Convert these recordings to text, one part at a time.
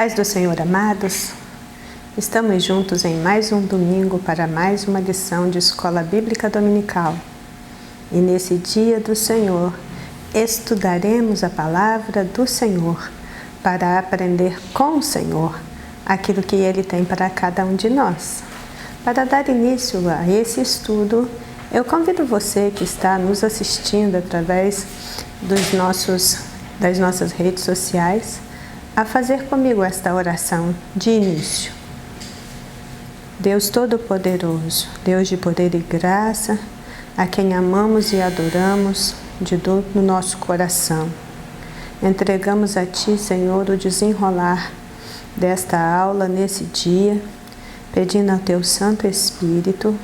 Paz do Senhor, amados, estamos juntos em mais um domingo para mais uma lição de Escola Bíblica Dominical. E nesse dia do Senhor, estudaremos a palavra do Senhor para aprender com o Senhor aquilo que Ele tem para cada um de nós. Para dar início a esse estudo, eu convido você que está nos assistindo através das nossas redes sociais a fazer comigo esta oração de início. Deus Todo-Poderoso, Deus de poder e graça, a quem amamos e adoramos de dor no nosso coração. Entregamos a Ti, Senhor, o desenrolar desta aula nesse dia, pedindo ao Teu Santo Espírito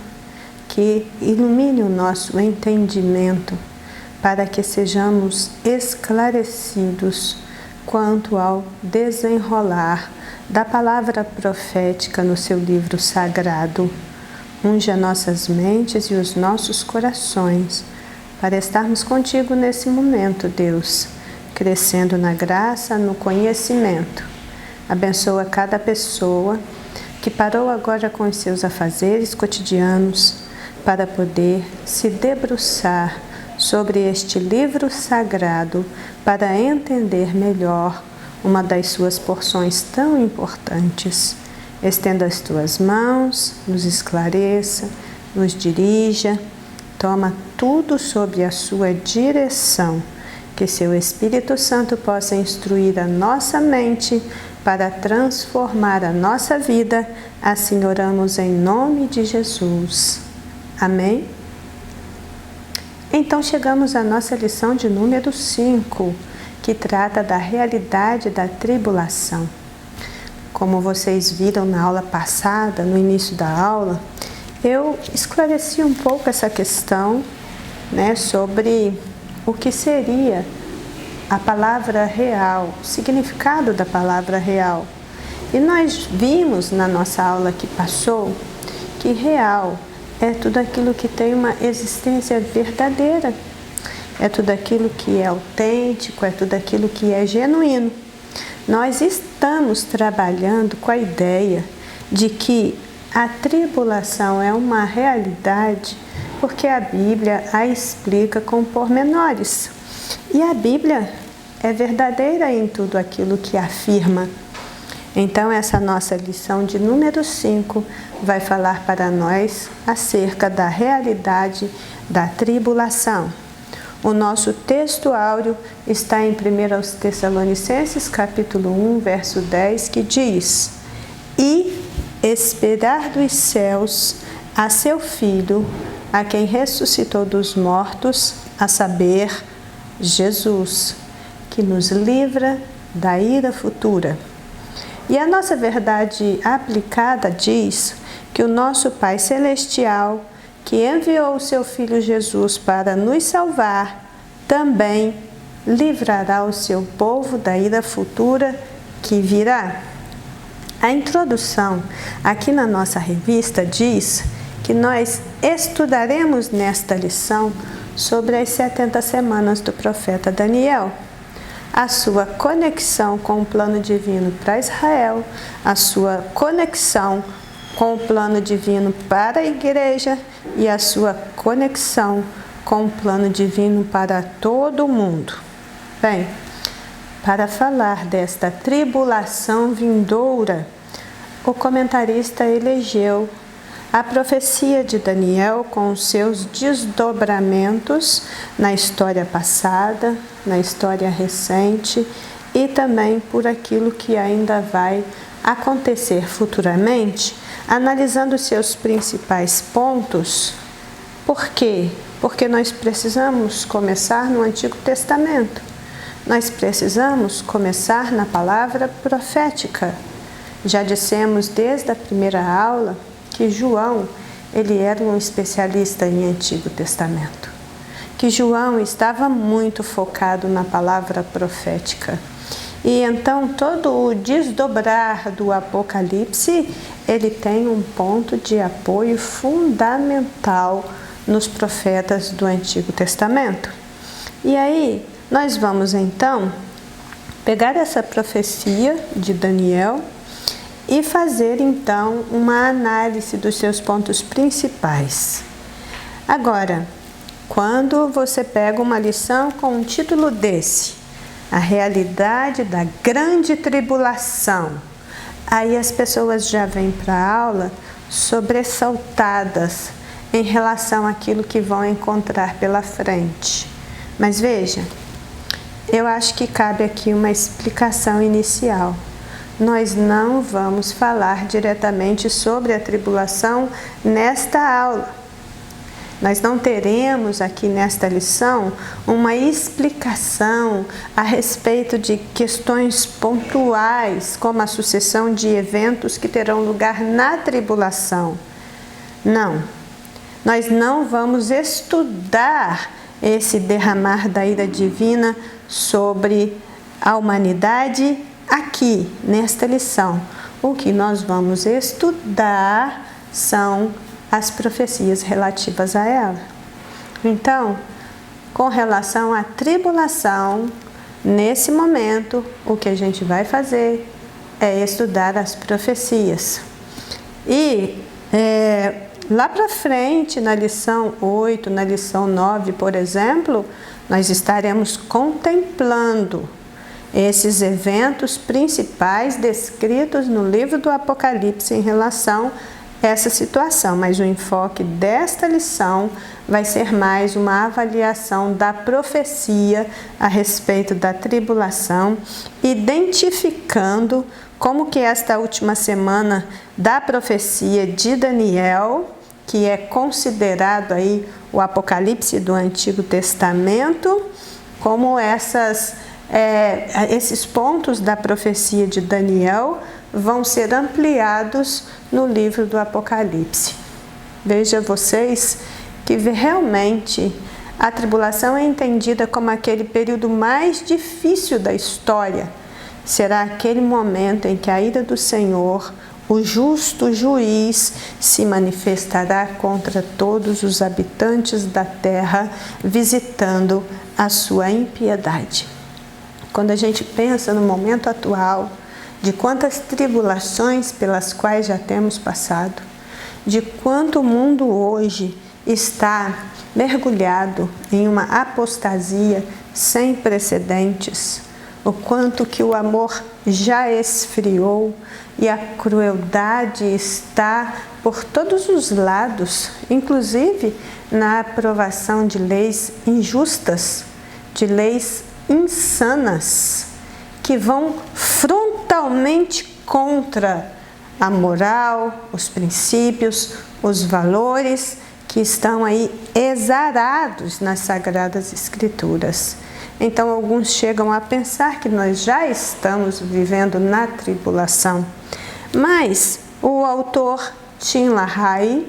que ilumine o nosso entendimento para que sejamos esclarecidos quanto ao desenrolar da palavra profética no Seu livro sagrado. Unja nossas mentes e os nossos corações para estarmos contigo nesse momento, Deus, crescendo na graça, no conhecimento. Abençoa cada pessoa que parou agora com os seus afazeres cotidianos para poder se debruçar sobre este livro sagrado para entender melhor uma das suas porções tão importantes. Estenda as Tuas mãos, nos esclareça, nos dirija, toma tudo sob a Sua direção, que Seu Espírito Santo possa instruir a nossa mente para transformar a nossa vida. Assim oramos em nome de Jesus. Amém? Então chegamos à nossa lição de número 5, que trata da realidade da tribulação. Como vocês viram na aula passada, no início da aula, eu esclareci um pouco essa questão, sobre o que seria a palavra real, o significado da palavra real. E nós vimos na nossa aula que passou que real é tudo aquilo que tem uma existência verdadeira, é tudo aquilo que é autêntico, é tudo aquilo que é genuíno. Nós estamos trabalhando com a ideia de que a tribulação é uma realidade porque a Bíblia a explica com pormenores. E a Bíblia é verdadeira em tudo aquilo que afirma. Então, essa nossa lição de número 5 vai falar para nós acerca da realidade da tribulação. O nosso texto áureo está em 1 Tessalonicenses, capítulo 1, verso 10, que diz: E esperar dos céus a seu Filho, a quem ressuscitou dos mortos, a saber, Jesus, que nos livra da ira futura. E a nossa verdade aplicada diz que o nosso Pai Celestial, que enviou o seu Filho Jesus para nos salvar, também livrará o seu povo da ira futura que virá. A introdução aqui na nossa revista diz que nós estudaremos nesta lição sobre as 70 semanas do profeta Daniel, a sua conexão com o plano divino para Israel, a sua conexão com o plano divino para a igreja e a sua conexão com o plano divino para todo o mundo. Bem, para falar desta tribulação vindoura, o comentarista elegeu a profecia de Daniel com os seus desdobramentos na história passada, na história recente e também por aquilo que ainda vai acontecer futuramente, analisando seus principais pontos. Por quê? Porque nós precisamos começar no Antigo Testamento. Nós precisamos começar na palavra profética. Já dissemos desde a primeira aula que João, ele era um especialista em Antigo Testamento. Que João estava muito focado na palavra profética. E então todo o desdobrar do Apocalipse, ele tem um ponto de apoio fundamental nos profetas do Antigo Testamento. E aí, nós vamos então pegar essa profecia de Daniel e fazer então uma análise dos seus pontos principais. Agora, quando você pega uma lição com um título desse, a realidade da grande tribulação, aí as pessoas já vêm para a aula sobressaltadas em relação àquilo que vão encontrar pela frente. Mas veja, eu acho que cabe aqui uma explicação inicial. Nós não vamos falar diretamente sobre a tribulação nesta aula. Nós não teremos aqui nesta lição uma explicação a respeito de questões pontuais, como a sucessão de eventos que terão lugar na tribulação. Não, nós não vamos estudar esse derramar da ira divina sobre a humanidade aqui, nesta lição. O que nós vamos estudar são as profecias relativas a ela. Então, com relação à tribulação, nesse momento, o que a gente vai fazer é estudar as profecias. E lá para frente, na lição 8, na lição 9, por exemplo, nós estaremos contemplando esses eventos principais descritos no livro do Apocalipse em relação essa situação, mas o enfoque desta lição vai ser mais uma avaliação da profecia a respeito da tribulação, identificando como que esta última semana da profecia de Daniel, que é considerado aí o Apocalipse do Antigo Testamento, como esses pontos da profecia de Daniel vão ser ampliados no livro do Apocalipse. Veja vocês que realmente a tribulação é entendida como aquele período mais difícil da história. Será aquele momento em que a ira do Senhor, o justo juiz, se manifestará contra todos os habitantes da terra, visitando a sua impiedade. Quando a gente pensa no momento atual, de quantas tribulações pelas quais já temos passado, de quanto o mundo hoje está mergulhado em uma apostasia sem precedentes, o quanto que o amor já esfriou e a crueldade está por todos os lados, inclusive na aprovação de leis injustas, de leis insanas, que vão frontalmente contra a moral, os princípios, os valores que estão aí exarados nas Sagradas Escrituras. Então, alguns chegam a pensar que nós já estamos vivendo na tribulação. Mas o autor Tim LaHaye,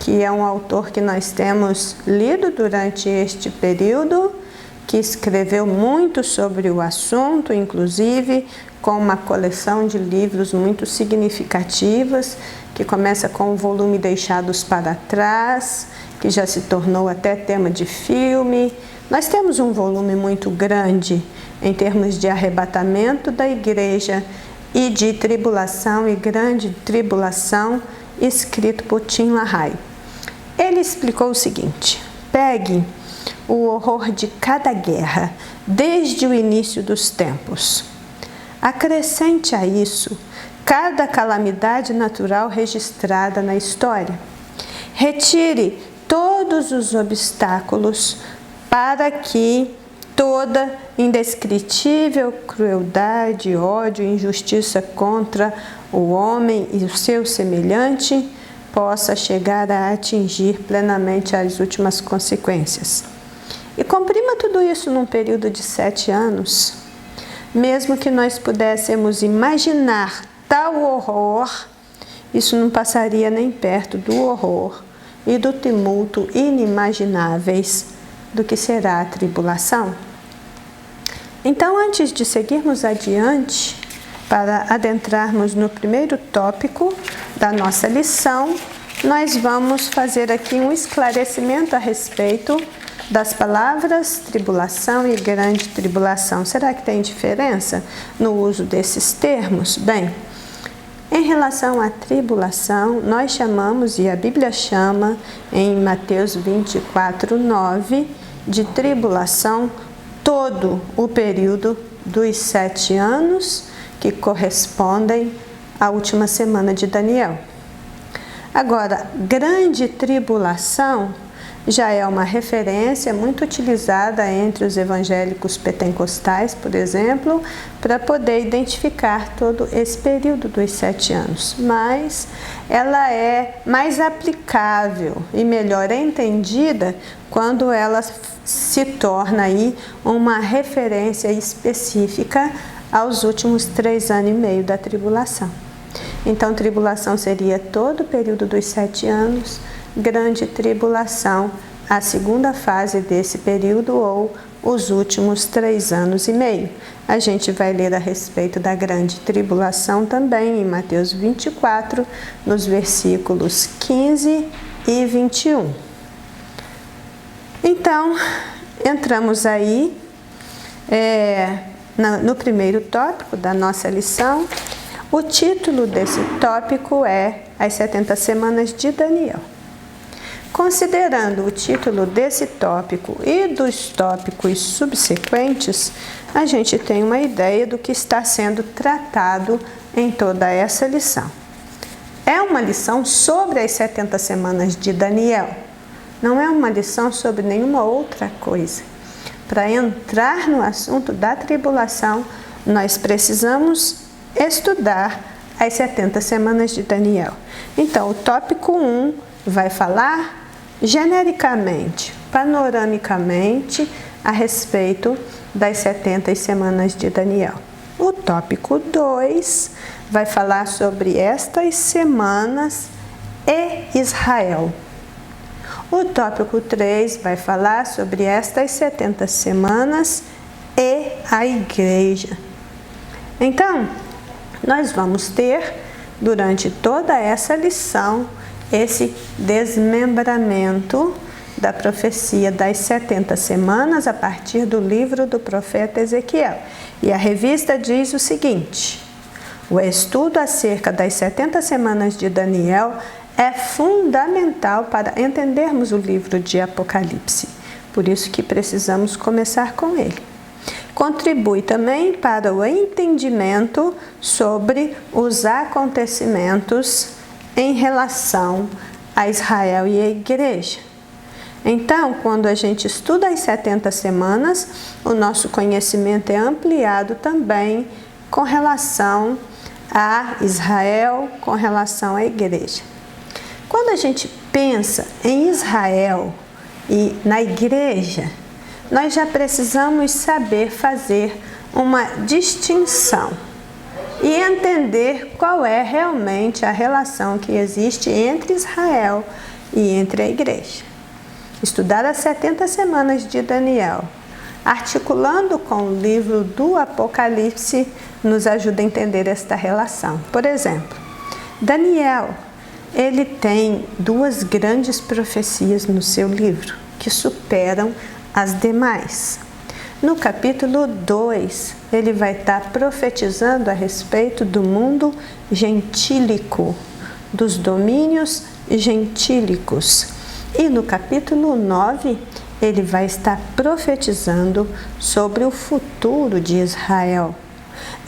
que é um autor que nós temos lido durante este período, que escreveu muito sobre o assunto, inclusive com uma coleção de livros muito significativas, que começa com o volume Deixados para Trás, que já se tornou até tema de filme. Nós temos um volume muito grande em termos de arrebatamento da igreja e de tribulação e grande tribulação, escrito por Tim LaHaye. Ele explicou o seguinte: pegue o horror de cada guerra, desde o início dos tempos. Acrescente a isso cada calamidade natural registrada na história. Retire todos os obstáculos para que toda indescritível crueldade, ódio e injustiça contra o homem e o seu semelhante possa chegar a atingir plenamente as últimas consequências. E comprima tudo isso num período de 7 anos. Mesmo que nós pudéssemos imaginar tal horror, isso não passaria nem perto do horror e do tumulto inimagináveis do que será a tribulação. Então, antes de seguirmos adiante, para adentrarmos no primeiro tópico da nossa lição, nós vamos fazer aqui um esclarecimento a respeito das palavras tribulação e grande tribulação. Será que tem diferença no uso desses termos? Bem, em relação à tribulação, nós chamamos, e a Bíblia chama, em Mateus 24:9, de tribulação todo o período dos 7 anos que correspondem à última semana de Daniel. Agora, grande tribulação já é uma referência muito utilizada entre os evangélicos pentecostais, por exemplo, para poder identificar todo esse período dos 7 anos. Mas ela é mais aplicável e melhor entendida quando ela se torna aí uma referência específica aos últimos 3 anos e meio da tribulação. Então, tribulação seria todo o período dos 7 anos, grande tribulação, a segunda fase desse período ou os últimos 3 anos e meio. A gente vai ler a respeito da grande tribulação também em Mateus 24, nos versículos 15 e 21. Então, entramos aí no primeiro tópico da nossa lição. O título desse tópico é As 70 Semanas de Daniel. Considerando o título desse tópico e dos tópicos subsequentes, a gente tem uma ideia do que está sendo tratado em toda essa lição. É uma lição sobre as 70 semanas de Daniel, não é uma lição sobre nenhuma outra coisa. Para entrar no assunto da tribulação, nós precisamos estudar as 70 semanas de Daniel. Então, o tópico 1 vai falar genericamente, panoramicamente, a respeito das 70 semanas de Daniel. O tópico 2 vai falar sobre estas semanas e Israel. O tópico 3 vai falar sobre estas 70 semanas e a igreja. Então, nós vamos ter, durante toda essa lição, esse desmembramento da profecia das 70 semanas a partir do livro do profeta Ezequiel. E a revista diz o seguinte: o estudo acerca das 70 semanas de Daniel é fundamental para entendermos o livro de Apocalipse. Por isso que precisamos começar com ele. Contribui também para o entendimento sobre os acontecimentos em relação a Israel e a igreja. Então, quando a gente estuda as 70 semanas, o nosso conhecimento é ampliado também com relação a Israel, com relação à igreja. Quando a gente pensa em Israel e na igreja, nós já precisamos saber fazer uma distinção e entender qual é realmente a relação que existe entre Israel e entre a igreja. Estudar as 70 semanas de Daniel, articulando com o livro do Apocalipse, nos ajuda a entender esta relação. Por exemplo, Daniel, ele tem 2 grandes profecias no seu livro, que superam as demais. No capítulo 2, ele vai estar profetizando a respeito do mundo gentílico, dos domínios gentílicos. E no capítulo 9, ele vai estar profetizando sobre o futuro de Israel.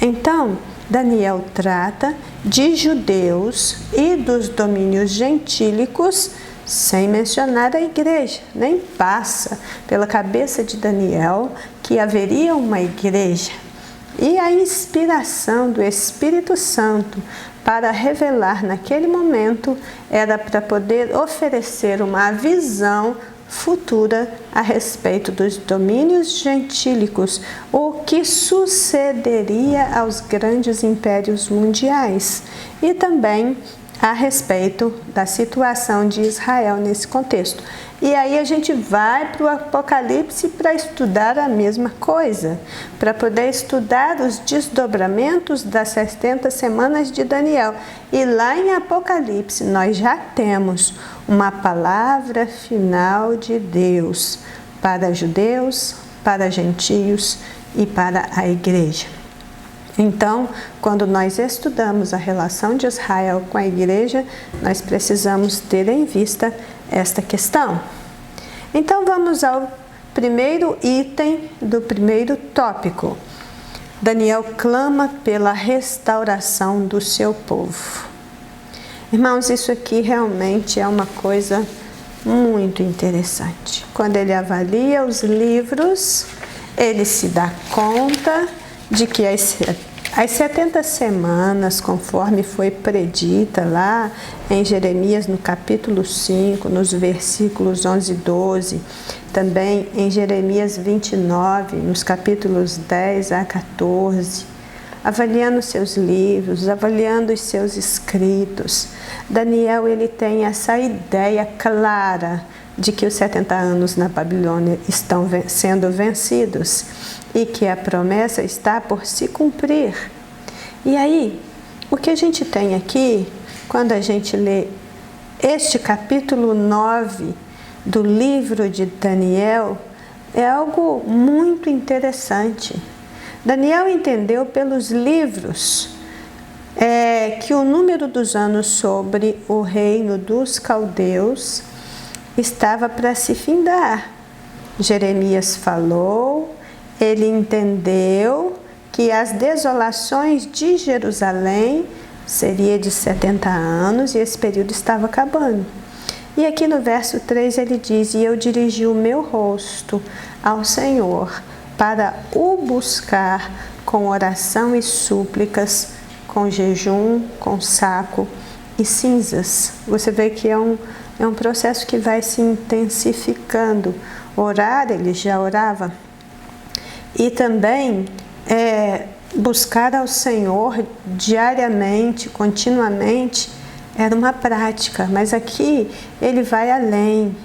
Então, Daniel trata de judeus e dos domínios gentílicos, sem mencionar a igreja. Nem passa pela cabeça de Daniel que haveria uma igreja. E a inspiração do Espírito Santo para revelar naquele momento era para poder oferecer uma visão futura a respeito dos domínios gentílicos, o que sucederia aos grandes impérios mundiais, e também a respeito da situação de Israel nesse contexto. E aí a gente vai para o Apocalipse para estudar a mesma coisa, para poder estudar os desdobramentos das 70 semanas de Daniel. E lá em Apocalipse nós já temos uma palavra final de Deus para judeus, para gentios e para a igreja. Então, quando nós estudamos a relação de Israel com a igreja, nós precisamos ter em vista esta questão. Então, vamos ao primeiro item do primeiro tópico. Daniel clama pela restauração do seu povo. Irmãos, isso aqui realmente é uma coisa muito interessante. Quando ele avalia os livros, ele se dá conta de que as 70 semanas, conforme foi predita lá em Jeremias no capítulo 5, nos versículos 11 e 12, também em Jeremias 29, nos capítulos 10 a 14, avaliando seus livros, avaliando os seus escritos, Daniel ele tem essa ideia clara de que os 70 anos na Babilônia estão sendo vencidos e que a promessa está por se cumprir. E aí, o que a gente tem aqui, quando a gente lê este capítulo 9 do livro de Daniel, é algo muito interessante. Daniel entendeu pelos livros que o número dos anos sobre o reino dos caldeus estava para se findar. Jeremias falou, ele entendeu que as desolações de Jerusalém seria de 70 anos e esse período estava acabando. E aqui no verso 3 ele diz: e eu dirigi o meu rosto ao Senhor para o buscar com oração e súplicas, com jejum, com saco e cinzas. Você vê que é um processo que vai se intensificando. Orar, ele já orava. E também buscar ao Senhor diariamente, continuamente, era uma prática. Mas aqui ele vai além.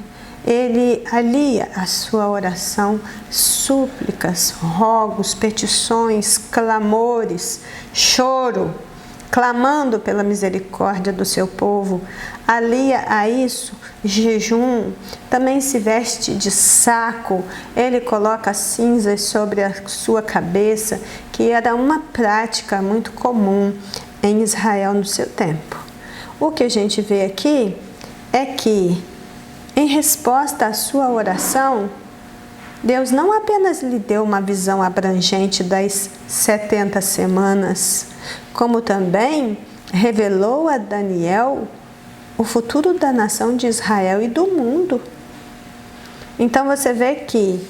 Ele alia a sua oração, súplicas, rogos, petições, clamores, choro, clamando pela misericórdia do seu povo. Alia a isso jejum, também se veste de saco, ele coloca cinzas sobre a sua cabeça, que era uma prática muito comum em Israel no seu tempo. O que a gente vê aqui é que, em resposta à sua oração, Deus não apenas lhe deu uma visão abrangente das 70 semanas, como também revelou a Daniel o futuro da nação de Israel e do mundo. Então você vê que,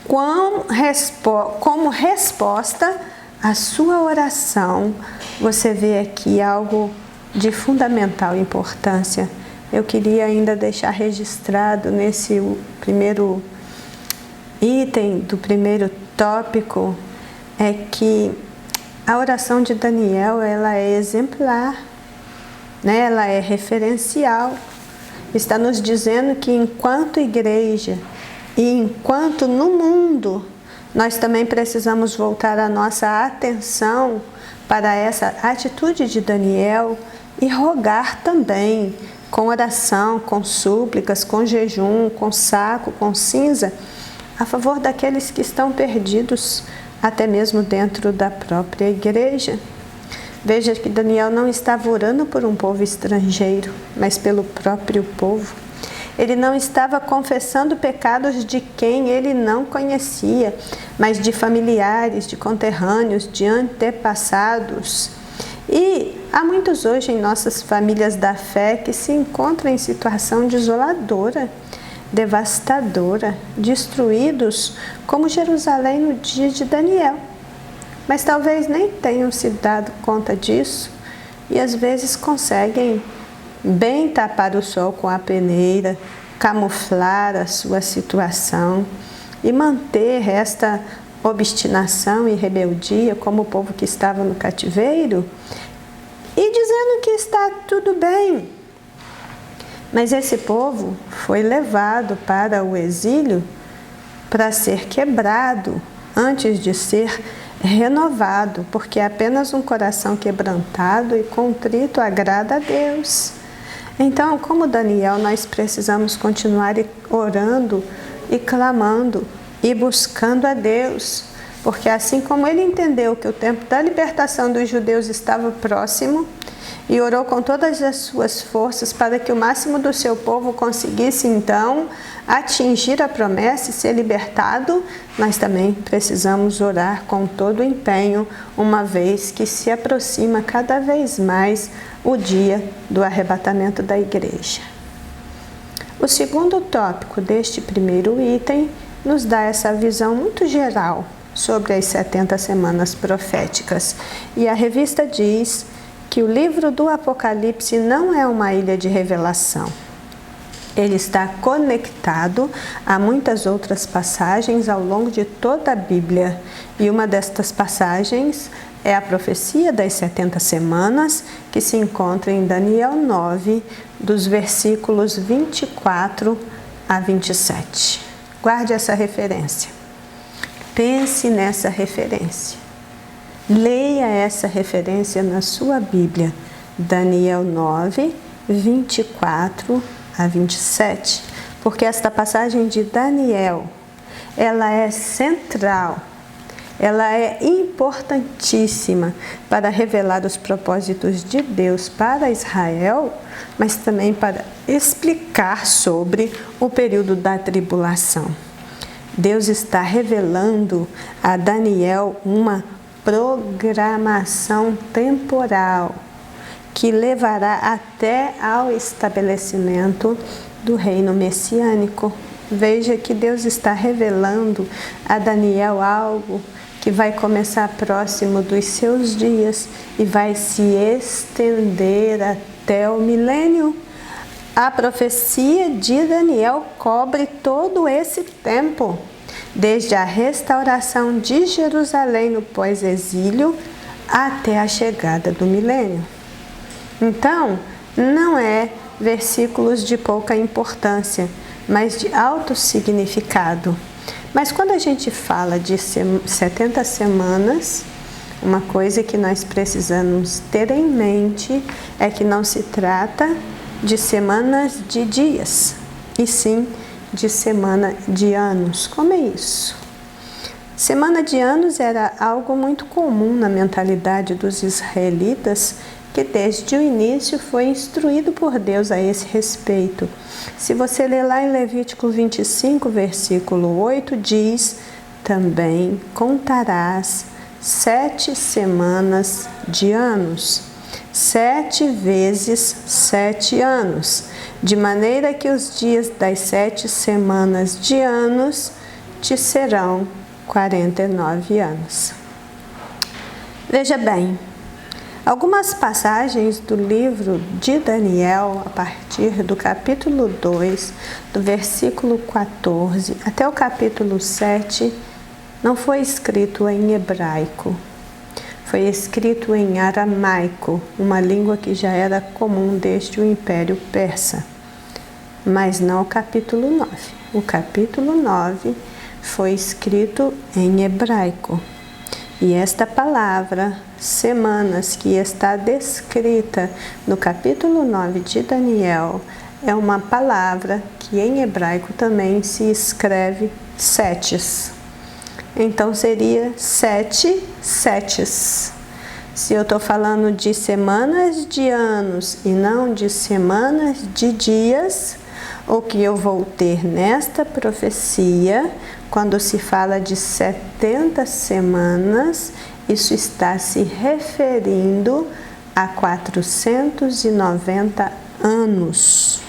como resposta à sua oração, você vê aqui algo de fundamental importância. Eu queria ainda deixar registrado nesse primeiro item do primeiro tópico, é que a oração de Daniel, ela é exemplar, né? Ela é referencial. Está nos dizendo que enquanto igreja e enquanto no mundo, nós também precisamos voltar a nossa atenção para essa atitude de Daniel e rogar também, com oração, com súplicas, com jejum, com saco, com cinza, a favor daqueles que estão perdidos, até mesmo dentro da própria igreja. Veja que Daniel não estava orando por um povo estrangeiro, mas pelo próprio povo. Ele não estava confessando pecados de quem ele não conhecia, mas de familiares, de conterrâneos, de antepassados. E há muitos hoje em nossas famílias da fé que se encontram em situação desoladora, devastadora, destruídos como Jerusalém no dia de Daniel. Mas talvez nem tenham se dado conta disso e às vezes conseguem bem tapar o sol com a peneira, camuflar a sua situação e manter esta obstinação e rebeldia como o povo que estava no cativeiro e dizendo que está tudo bem. Mas esse povo foi levado para o exílio para ser quebrado antes de ser renovado, porque apenas um coração quebrantado e contrito agrada a Deus. Então, como Daniel, nós precisamos continuar orando e clamando e buscando a Deus, porque assim como ele entendeu que o tempo da libertação dos judeus estava próximo e orou com todas as suas forças para que o máximo do seu povo conseguisse então atingir a promessa e ser libertado, nós também precisamos orar com todo o empenho, uma vez que se aproxima cada vez mais o dia do arrebatamento da igreja. O segundo tópico deste primeiro item nos dá essa visão muito geral sobre as 70 semanas proféticas. E a revista diz que o livro do Apocalipse não é uma ilha de revelação. Ele está conectado a muitas outras passagens ao longo de toda a Bíblia. E uma destas passagens é a profecia das 70 semanas, que se encontra em Daniel 9, dos versículos 24 a 27. Guarde essa referência. Pense nessa referência. Leia essa referência na sua Bíblia. Daniel 9, 24 a 27. Porque esta passagem de Daniel, ela é central. Ela é importantíssima para revelar os propósitos de Deus para Israel, mas também para explicar sobre o período da tribulação. Deus está revelando a Daniel uma programação temporal que levará até ao estabelecimento do reino messiânico. Veja que Deus está revelando a Daniel algo que vai começar próximo dos seus dias e vai se estender até o milênio. A profecia de Daniel cobre todo esse tempo, desde a restauração de Jerusalém no pós-exílio até a chegada do milênio. Então, não é versículos de pouca importância, mas de alto significado. Mas quando a gente fala de 70 semanas, uma coisa que nós precisamos ter em mente é que não se trata de semanas de dias, e sim de semana de anos. Como é isso? Semana de anos era algo muito comum na mentalidade dos israelitas, que desde o início foi instruído por Deus a esse respeito. Se você ler lá em Levítico 25, versículo 8, diz: também contarás 7 semanas de anos, 7 vezes 7 anos, de maneira que os dias das 7 semanas de anos te serão 49 anos. Veja bem, algumas passagens do livro de Daniel, a partir do capítulo 2, do versículo 14 até o capítulo 7, não foi escrito em hebraico. Foi escrito em aramaico, uma língua que já era comum desde o Império Persa. Mas não o capítulo 9. O capítulo 9 foi escrito em hebraico. E esta palavra, semanas, que está descrita no capítulo 9 de Daniel, é uma palavra que em hebraico também se escreve setes. Então seria 7 setes. Se eu estou falando de semanas de anos e não de semanas de dias, o que eu vou ter nesta profecia, quando se fala de 70 semanas, isso está se referindo a 490 anos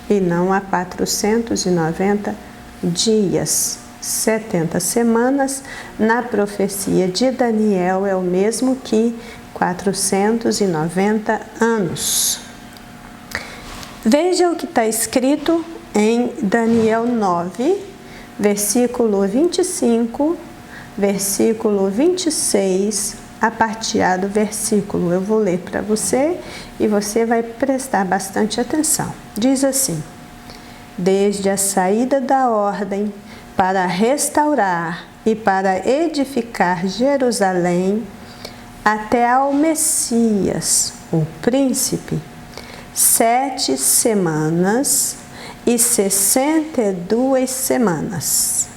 e não a 490 dias. 70 semanas na profecia de Daniel é o mesmo que 490 anos. Veja o que está escrito em Daniel 9, versículo 25, versículo 26, a partir do versículo. Eu vou ler para você e você vai prestar bastante atenção. Diz assim: desde a saída da ordem para restaurar e para edificar Jerusalém, até ao Messias, o príncipe, 7 semanas e 62 semanas.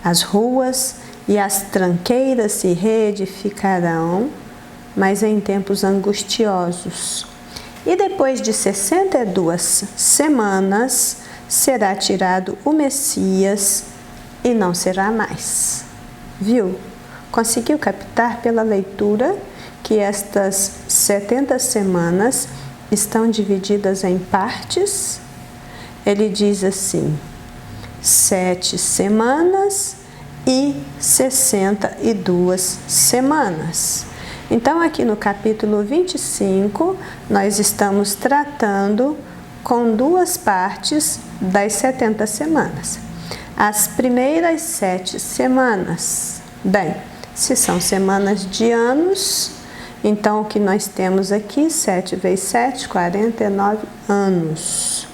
As ruas e as tranqueiras se reedificarão, mas em tempos angustiosos. E depois de 62 semanas, será tirado o Messias e não será mais. Viu? Conseguiu captar pela leitura que estas 70 semanas estão divididas em partes? Ele diz assim: 7 semanas e 62 semanas. Então, aqui no capítulo 25, nós estamos tratando com 2 partes das 70 semanas. As primeiras 7 semanas, bem, se são semanas de anos, então o que nós temos aqui, 7 vezes 7, 49 anos.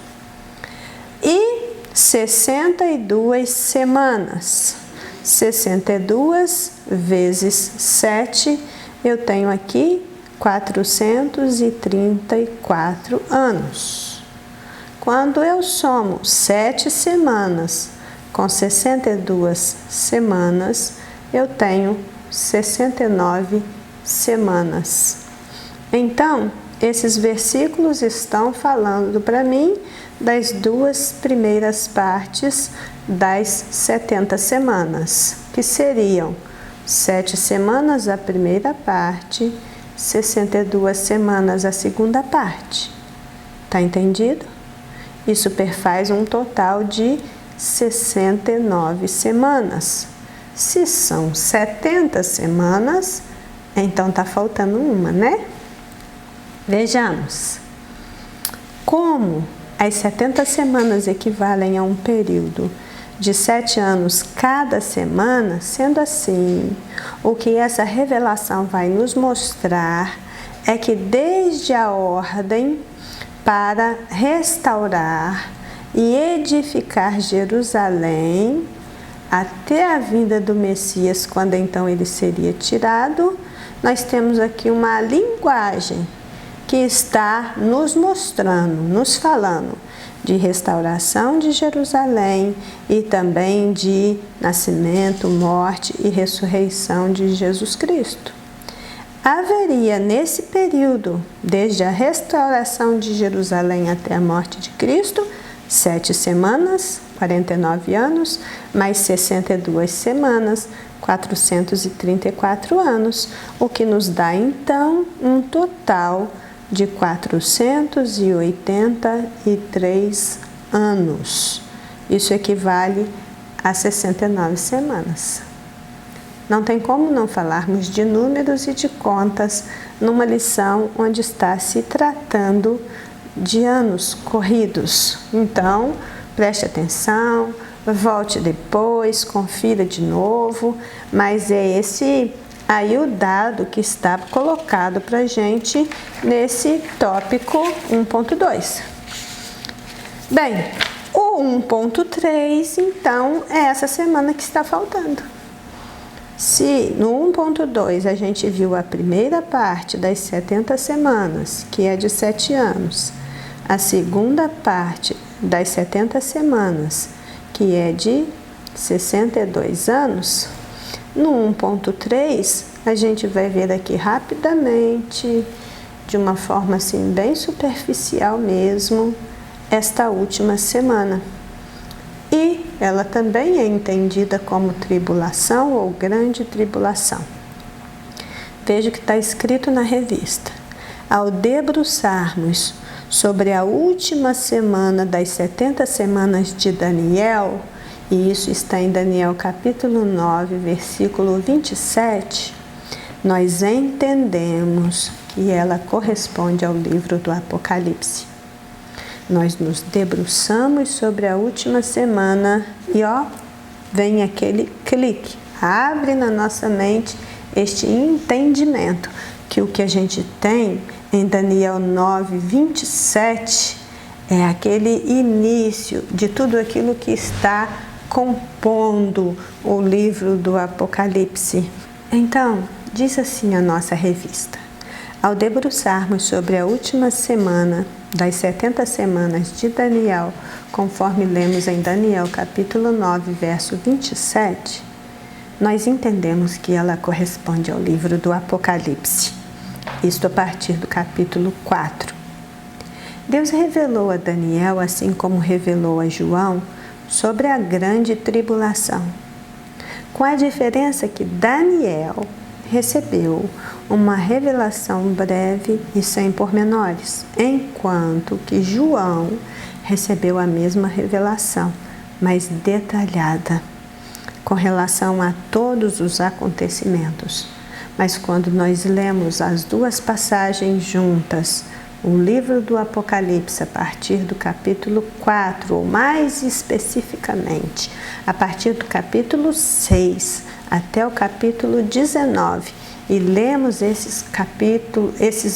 E 62 semanas. 62 vezes 7, eu tenho aqui 434 anos. Quando eu somo 7 semanas com 62 semanas, eu tenho 69 semanas. Então, esses versículos estão falando para mim das 2 primeiras partes das 70 semanas, que seriam 7 semanas a primeira parte, 62 semanas a segunda parte. Tá entendido? Isso perfaz um total de 69 semanas. Se são 70 semanas, então tá faltando uma, né? Vejamos. Como as 70 semanas equivalem a um período de 7 anos cada semana, sendo assim, o que essa revelação vai nos mostrar é que desde a ordem para restaurar e edificar Jerusalém, até a vinda do Messias, quando então ele seria tirado, nós temos aqui uma linguagem que está nos mostrando, nos falando de restauração de Jerusalém e também de nascimento, morte e ressurreição de Jesus Cristo. Haveria nesse período, desde a restauração de Jerusalém até a morte de Cristo, 7 semanas, 49 anos, mais 62 semanas, 434 anos, o que nos dá então um total de 483 anos. Isso equivale a 69 semanas. Não tem como não falarmos de números e de contas numa lição onde está se tratando de anos corridos. Então, preste atenção, volte depois, confira de novo, mas é esse aí o dado que está colocado para a gente nesse tópico 1.2. Bem, o 1.3, então, é essa semana que está faltando. Se no 1.2 a gente viu a primeira parte das 70 semanas, que é de 7 anos, a segunda parte das 70 semanas, que é de 62 anos, no 1.3 a gente vai ver aqui rapidamente, de uma forma assim bem superficial mesmo, esta última semana. E ela também é entendida como tribulação ou grande tribulação. Veja o que está escrito na revista. Ao debruçarmos sobre a última semana das 70 semanas de Daniel, e isso está em Daniel capítulo 9, versículo 27, nós entendemos que ela corresponde ao livro do Apocalipse. Nós nos debruçamos sobre a última semana e vem aquele clique, abre na nossa mente este entendimento que o que a gente tem em Daniel 9, 27 é aquele início de tudo aquilo que está compondo o livro do Apocalipse. Então, diz assim a nossa revista: Ao debruçarmos sobre a última semana das 70 semanas de Daniel, conforme lemos em Daniel capítulo 9, verso 27, nós entendemos que ela corresponde ao livro do Apocalipse, isto a partir do capítulo 4. Deus revelou a Daniel, assim como revelou a João, sobre a grande tribulação, com a diferença que Daniel recebeu uma revelação breve e sem pormenores, enquanto que João recebeu a mesma revelação, mas detalhada, com relação a todos os acontecimentos. Mas quando nós lemos as duas passagens juntas, o livro do Apocalipse, a partir do capítulo 4, ou mais especificamente, a partir do capítulo 6 até o capítulo 19, e lemos esses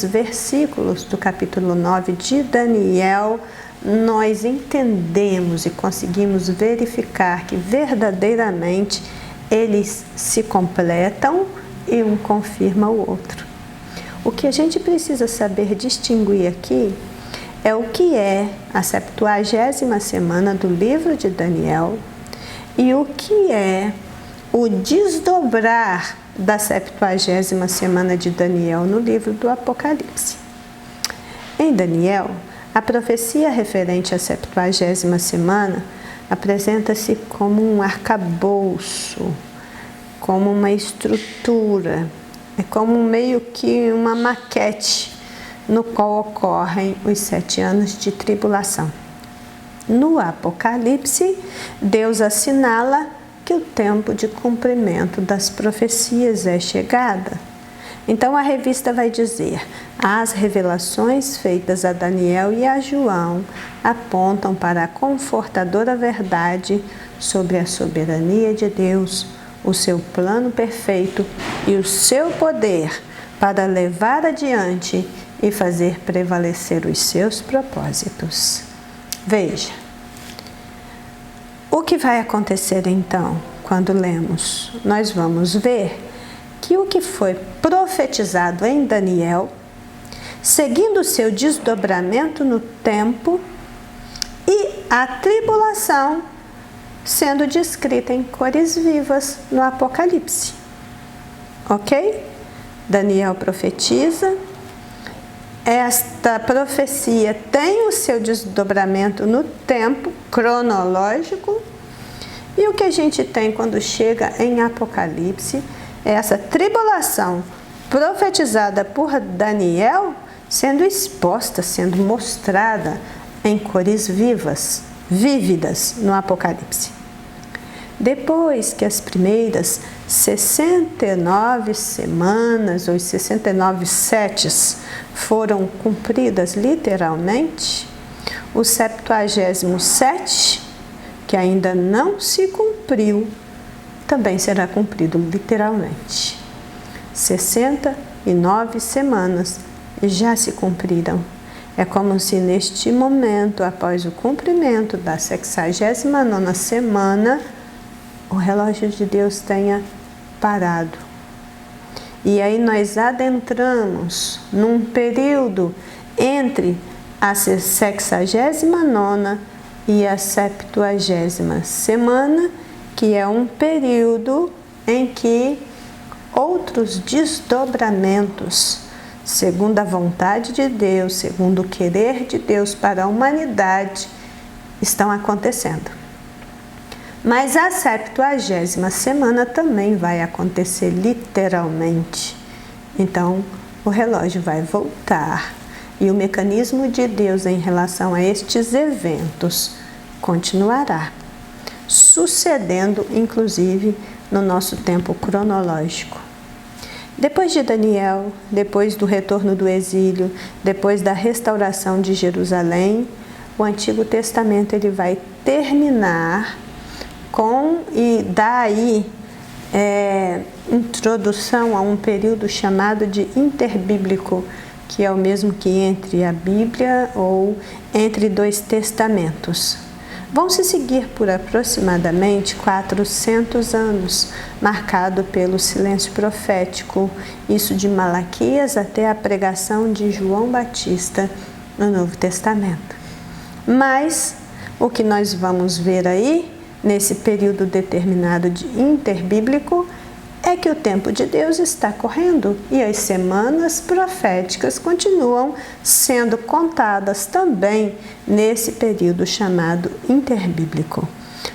versículos do capítulo 9 de Daniel, nós entendemos e conseguimos verificar que verdadeiramente eles se completam e um confirma o outro. O que a gente precisa saber distinguir aqui é o que é a 70ª semana do livro de Daniel e o que é o desdobrar da 70ª semana de Daniel no livro do Apocalipse. Em Daniel, a profecia referente à 70ª semana apresenta-se como um arcabouço, como uma estrutura, é como meio que uma maquete no qual ocorrem os 7 anos de tribulação. No Apocalipse, Deus assinala que o tempo de cumprimento das profecias é chegada. Então a revista vai dizer: as revelações feitas a Daniel e a João apontam para a confortadora verdade sobre a soberania de Deus, o seu plano perfeito e o seu poder para levar adiante e fazer prevalecer os seus propósitos. Veja, o que vai acontecer então quando lemos? Nós vamos ver que o que foi profetizado em Daniel, seguindo o seu desdobramento no tempo, e a tribulação sendo descrita em cores vivas no Apocalipse. Ok? Daniel profetiza, esta profecia tem o seu desdobramento no tempo cronológico, e o que a gente tem quando chega em Apocalipse é essa tribulação profetizada por Daniel sendo exposta, sendo mostrada em cores vivas, vívidas no Apocalipse. Depois que as primeiras 69 semanas, ou 69 setes, foram cumpridas literalmente, o 70º7, que ainda não se cumpriu, também será cumprido literalmente. 69 semanas já se cumpriram. É como se neste momento, após o cumprimento da 69ª semana, o relógio de Deus tenha parado. E aí nós adentramos num período entre a 69ª e a 70ª semana, que é um período em que outros desdobramentos, segundo a vontade de Deus, segundo o querer de Deus para a humanidade, estão acontecendo. Mas a 70ª semana também vai acontecer literalmente. Então, o relógio vai voltar e o mecanismo de Deus em relação a estes eventos continuará, sucedendo inclusive no nosso tempo cronológico. Depois de Daniel, depois do retorno do exílio, depois da restauração de Jerusalém, o Antigo Testamento ele vai terminar e daí introdução a um período chamado de interbíblico, que é o mesmo que entre a Bíblia ou entre dois testamentos. Vão se seguir por aproximadamente 400 anos, marcado pelo silêncio profético, isso de Malaquias até a pregação de João Batista no Novo Testamento. Mas o que nós vamos ver aí, nesse período determinado de interbíblico, é que o tempo de Deus está correndo e as semanas proféticas continuam sendo contadas também nesse período chamado interbíblico.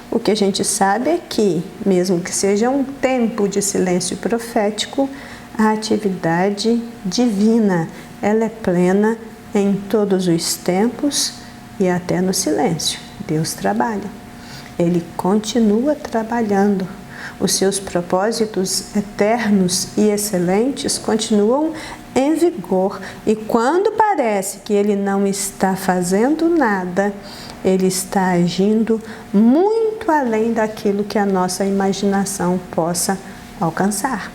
O que a gente sabe é que, mesmo que seja um tempo de silêncio profético, a atividade divina, ela é plena em todos os tempos e até no silêncio. Deus trabalha. Ele continua trabalhando. Os seus propósitos eternos e excelentes continuam em vigor, e quando parece que ele não está fazendo nada, ele está agindo muito além daquilo que a nossa imaginação possa alcançar.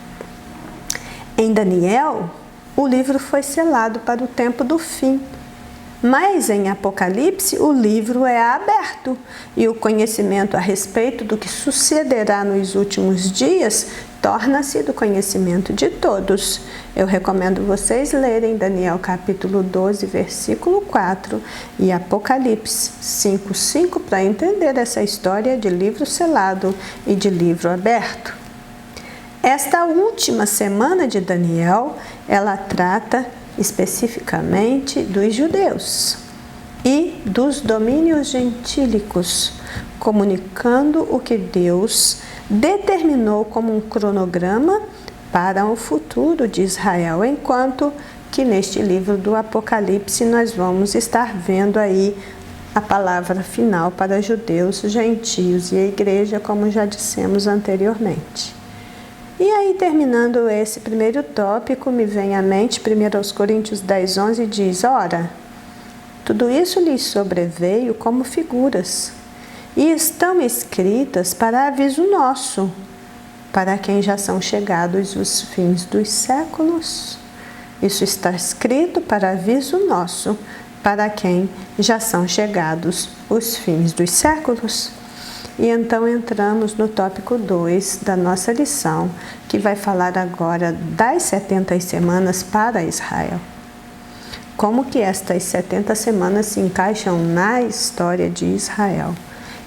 Em Daniel, o livro foi selado para o tempo do fim. Mas em Apocalipse, o livro é aberto e o conhecimento a respeito do que sucederá nos últimos dias torna-se do conhecimento de todos. Eu recomendo vocês lerem Daniel capítulo 12, versículo 4 e Apocalipse 5:5 para entender essa história de livro selado e de livro aberto. Esta última semana de Daniel, ela trata especificamente dos judeus e dos domínios gentílicos, comunicando o que Deus determinou como um cronograma para o futuro de Israel, enquanto que neste livro do Apocalipse nós vamos estar vendo aí a palavra final para judeus, gentios e a igreja, como já dissemos anteriormente. E aí, terminando esse primeiro tópico, me vem à mente 1 Coríntios 10:11 diz: ora, tudo isso lhes sobreveio como figuras, e estão escritas para aviso nosso, para quem já são chegados os fins dos séculos. Isso está escrito para aviso nosso, para quem já são chegados os fins dos séculos. E então entramos no tópico 2 da nossa lição, que vai falar agora das 70 semanas para Israel. Como que estas 70 semanas se encaixam na história de Israel?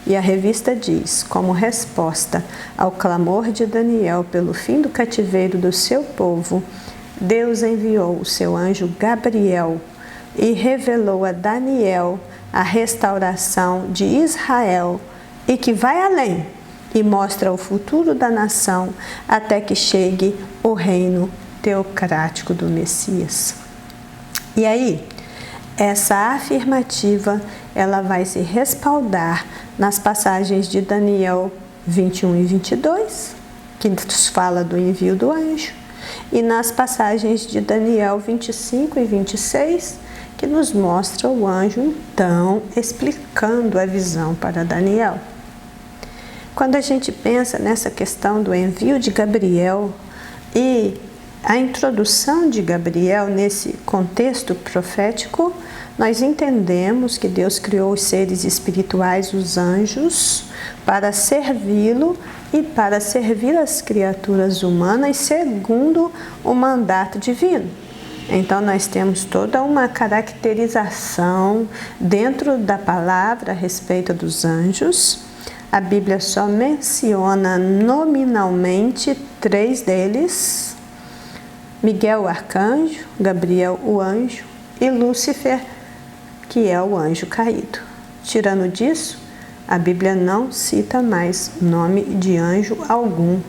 E a revista diz, como resposta ao clamor de Daniel pelo fim do cativeiro do seu povo, Deus enviou o seu anjo Gabriel e revelou a Daniel a restauração de Israel, e que vai além e mostra o futuro da nação até que chegue o reino teocrático do Messias. E aí, essa afirmativa, ela vai se respaldar nas passagens de Daniel 21 e 22, que nos fala do envio do anjo, e nas passagens de Daniel 25 e 26, que nos mostra o anjo, então, explicando a visão para Daniel. Quando a gente pensa nessa questão do envio de Gabriel e a introdução de Gabriel nesse contexto profético, nós entendemos que Deus criou os seres espirituais, os anjos, para servi-lo e para servir as criaturas humanas segundo o mandato divino. Então, nós temos toda uma caracterização dentro da palavra a respeito dos anjos. A Bíblia só menciona nominalmente 3 deles: Miguel, o arcanjo, Gabriel, o anjo, e Lúcifer, que é o anjo caído. Tirando disso, a Bíblia não cita mais nome de anjo algum.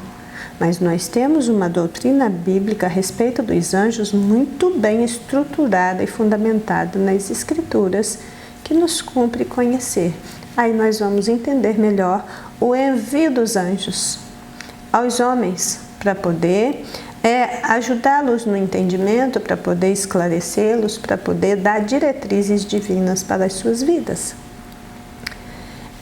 Mas nós temos uma doutrina bíblica a respeito dos anjos muito bem estruturada e fundamentada nas Escrituras, que nos cumpre conhecer. Aí nós vamos entender melhor o envio dos anjos aos homens, para poder ajudá-los no entendimento, para poder esclarecê-los, para poder dar diretrizes divinas para as suas vidas.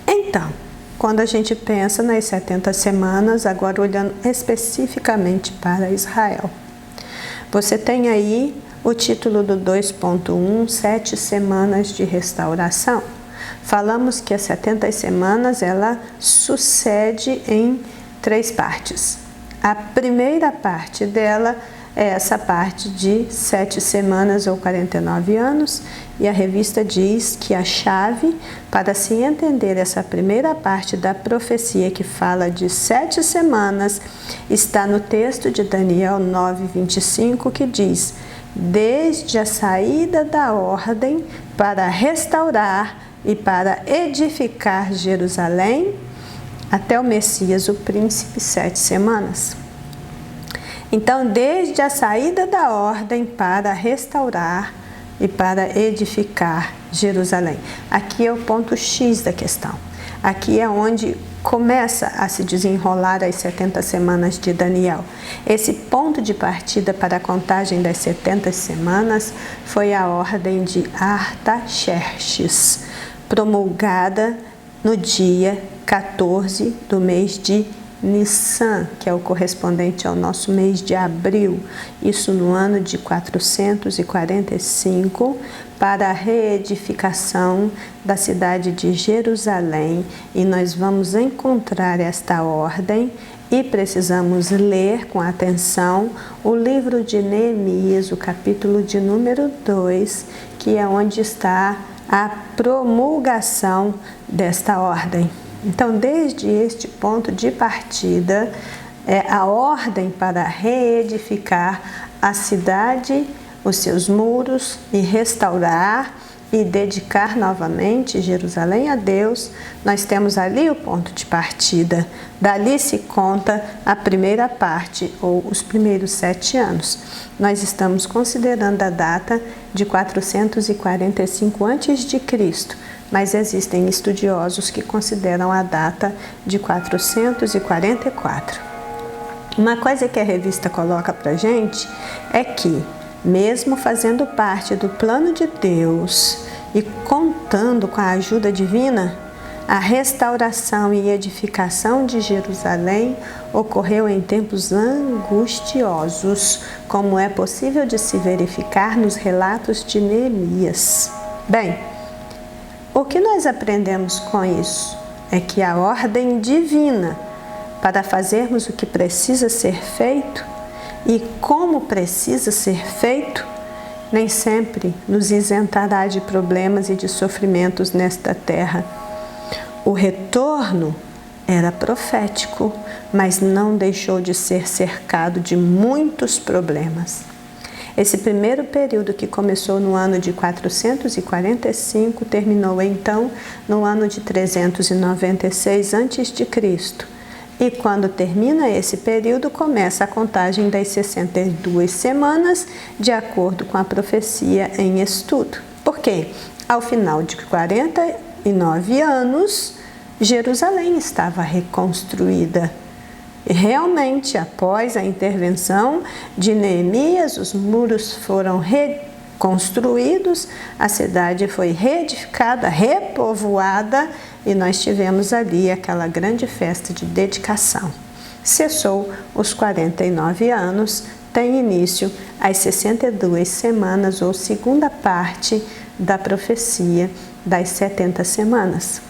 Então, quando a gente pensa nas 70 semanas, agora olhando especificamente para Israel, você tem aí o título do 2.1, 7 semanas de restauração. falamos que as 70 semanas ela sucede em 3 partes. A primeira parte dela é essa parte de 7 semanas ou 49 anos, e a revista diz que a chave para se entender essa primeira parte da profecia que fala de 7 semanas está no texto de Daniel 9:25, que diz: desde a saída da ordem para restaurar e para edificar Jerusalém até o Messias, o príncipe, 7 semanas. Então, desde a saída da ordem para restaurar e para edificar Jerusalém. Aqui é o ponto X da questão. Aqui é onde começa a se desenrolar as 70 semanas de Daniel. Esse ponto de partida para a contagem das 70 semanas foi a ordem de Artaxerxes, promulgada no dia 14 do mês de Nissan, que é o correspondente ao nosso mês de abril, isso no ano de 445, para a reedificação da cidade de Jerusalém. E nós vamos encontrar esta ordem e precisamos ler com atenção o livro de Neemias, o capítulo de número 2, que é onde está a promulgação desta ordem. Então, desde este ponto de partida, é a ordem para reedificar a cidade, os seus muros, e restaurar e dedicar novamente Jerusalém a Deus. Nós temos ali o ponto de partida. Dali se conta a primeira parte, ou os primeiros 7 anos. Nós estamos considerando a data de 445 a.C., mas existem estudiosos que consideram a data de 444. Uma coisa que a revista coloca para gente é que, mesmo fazendo parte do plano de Deus e contando com a ajuda divina, a restauração e edificação de Jerusalém ocorreu em tempos angustiosos, como é possível de se verificar nos relatos de Neemias. Bem, o que nós aprendemos com isso é que a ordem divina para fazermos o que precisa ser feito e como precisa ser feito nem sempre nos isentará de problemas e de sofrimentos nesta terra. O retorno era profético, mas não deixou de ser cercado de muitos problemas. Esse primeiro período, que começou no ano de 445, terminou então no ano de 396 a.C. E quando termina esse período, começa a contagem das 62 semanas, de acordo com a profecia em estudo. Por quê? Ao final de 49 anos, Jerusalém estava reconstruída. E realmente, após a intervenção de Neemias, os muros foram reconstruídos, a cidade foi reedificada, repovoada, e nós tivemos ali aquela grande festa de dedicação. Cessou os 49 anos, tem início as 62 semanas, ou segunda parte da profecia das 70 semanas.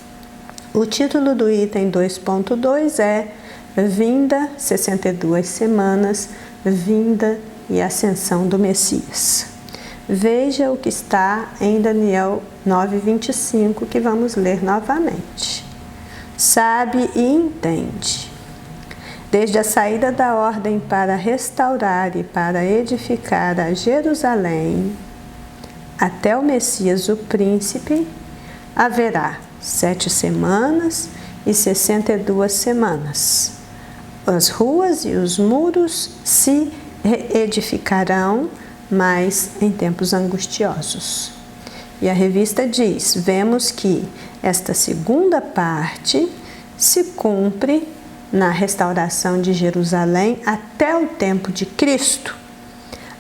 O título do item 2.2 é Vinda, 62 semanas, vinda e ascensão do Messias. Veja o que está em Daniel 9:25, que vamos ler novamente. Sabe e entende. Desde a saída da ordem para restaurar e para edificar a Jerusalém, até o Messias, o príncipe, haverá 7 semanas e 62 semanas. As ruas e os muros se edificarão, mas em tempos angustiosos. E a revista diz: vemos que esta segunda parte se cumpre na restauração de Jerusalém até o tempo de Cristo.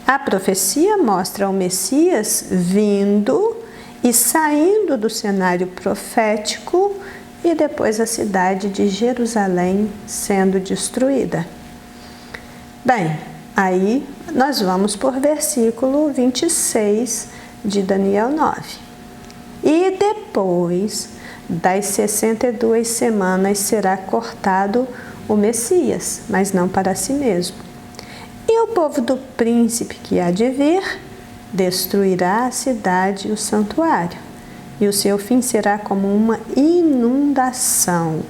A profecia mostra o Messias vindo e saindo do cenário profético, e depois a cidade de Jerusalém sendo destruída. Bem, aí nós vamos por versículo 26 de Daniel 9. E depois das 62 semanas será cortado o Messias, mas não para si mesmo. E o povo do príncipe que há de vir destruirá a cidade e o santuário, e o seu fim será como uma inundação,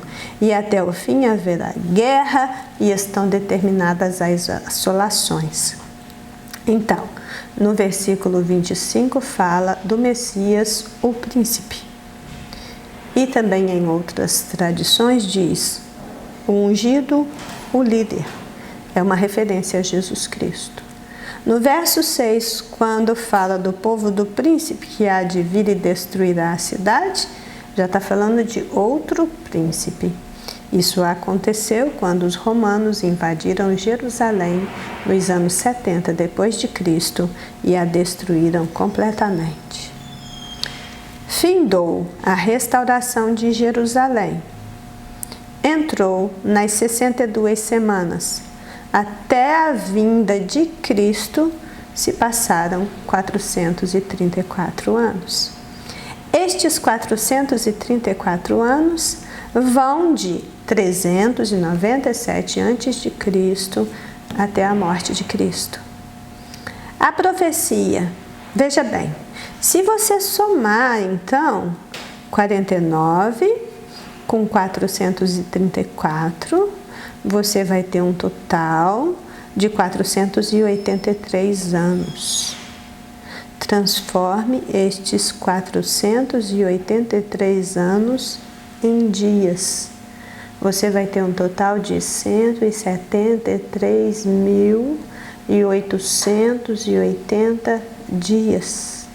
e até o fim haverá guerra, e estão determinadas as assolações. Então, no versículo 25 fala do Messias, o príncipe. E também em outras tradições diz o ungido, o líder. É uma referência a Jesus Cristo. No verso 6, quando fala do povo do príncipe que há de vir e destruirá a cidade, já está falando de outro príncipe. Isso aconteceu quando os romanos invadiram Jerusalém nos anos 70 depois de Cristo e a destruíram completamente. Findou a restauração de Jerusalém. Entrou nas 62 semanas. Até a vinda de Cristo se passaram 434 anos. Estes 434 anos vão de 397 a.C. até a morte de Cristo. A profecia, veja bem, se você somar então 49 com 434, você vai ter um total de 483 anos. Transforme estes 483 anos em dias. Você vai ter um total de 173.880 dias.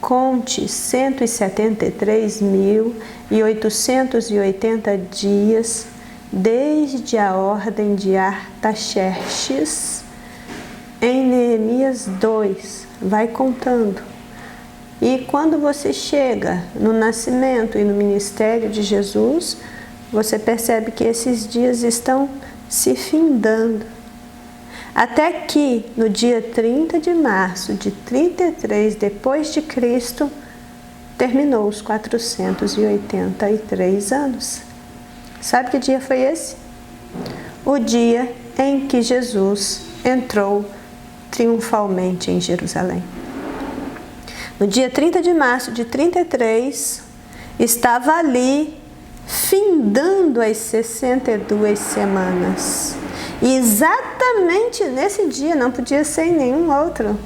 Conte 173.880 dias desde a ordem de Artaxerxes em Neemias 2. Vai contando. E quando você chega no nascimento e no ministério de Jesus, você percebe que esses dias estão se findando. Até que no dia 30 de março de 33 depois de Cristo, terminou os 483 anos. Sabe que dia foi esse? O dia em que Jesus entrou triunfalmente em Jerusalém. No dia 30 de março de 33, estava ali findando as 62 semanas. E exatamente nesse dia, não podia ser em nenhum outro,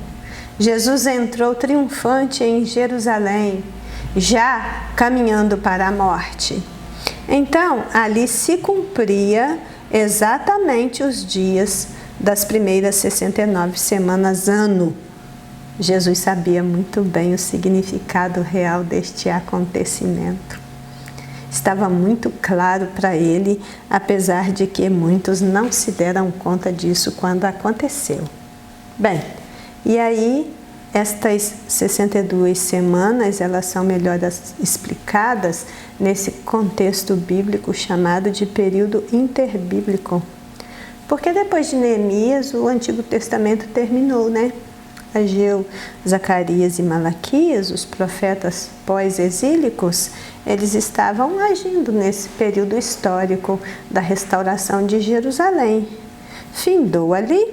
Jesus entrou triunfante em Jerusalém, já caminhando para a morte. Então, ali se cumpria exatamente os dias das primeiras 69 semanas ano. Jesus sabia muito bem o significado real deste acontecimento. Estava muito claro para ele, apesar de que muitos não se deram conta disso quando aconteceu. Bem, e aí estas 62 semanas, elas são melhor explicadas nesse contexto bíblico chamado de período interbíblico. Porque depois de Neemias, o Antigo Testamento terminou, né? Ageu, Zacarias e Malaquias, os profetas pós-exílicos, eles estavam agindo nesse período histórico da restauração de Jerusalém. Findou ali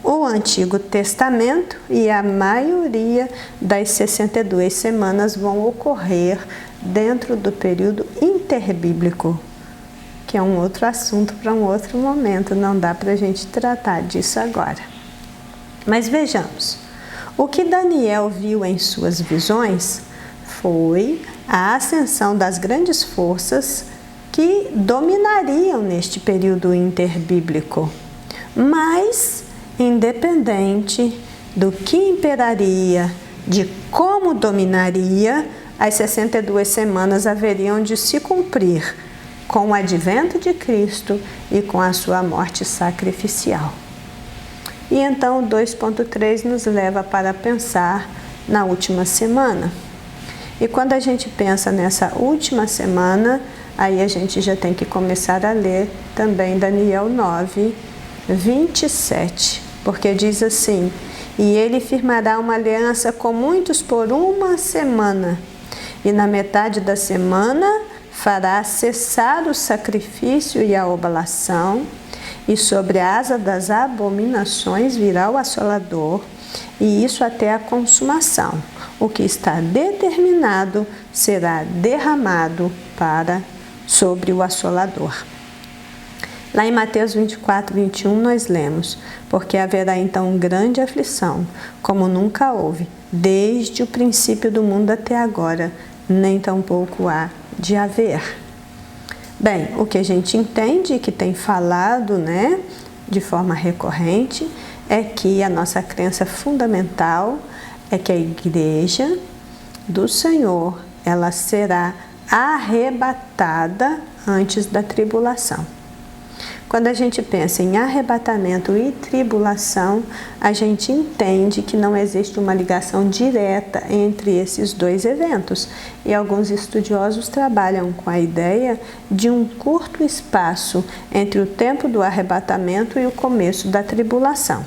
o Antigo Testamento e a maioria das 62 semanas vão ocorrer dentro do período interbíblico, que é um outro assunto para um outro momento, não dá para a gente tratar disso agora. Mas vejamos, o que Daniel viu em suas visões foi a ascensão das grandes forças que dominariam neste período interbíblico. Mas, independente do que imperaria, de como dominaria, as 62 semanas haveriam de se cumprir com o advento de Cristo e com a sua morte sacrificial. E então o 2.3 nos leva para pensar na última semana. E quando a gente pensa nessa última semana, aí a gente já tem que começar a ler também Daniel 9, 27, porque diz assim: e ele firmará uma aliança com muitos por uma semana. E na metade da semana fará cessar o sacrifício e a oblação, e sobre a asa das abominações virá o assolador, e isso até a consumação. O que está determinado será derramado sobre o assolador. Lá em Mateus 24, 21, nós lemos: porque haverá então grande aflição, como nunca houve, desde o princípio do mundo até agora, nem tampouco há de haver. Bem, o que a gente entende, que tem falado, de forma recorrente, é que a nossa crença fundamental é que a igreja do Senhor, ela será arrebatada antes da tribulação. Quando a gente pensa em arrebatamento e tribulação, a gente entende que não existe uma ligação direta entre esses dois eventos. E alguns estudiosos trabalham com a ideia de um curto espaço entre o tempo do arrebatamento e o começo da tribulação.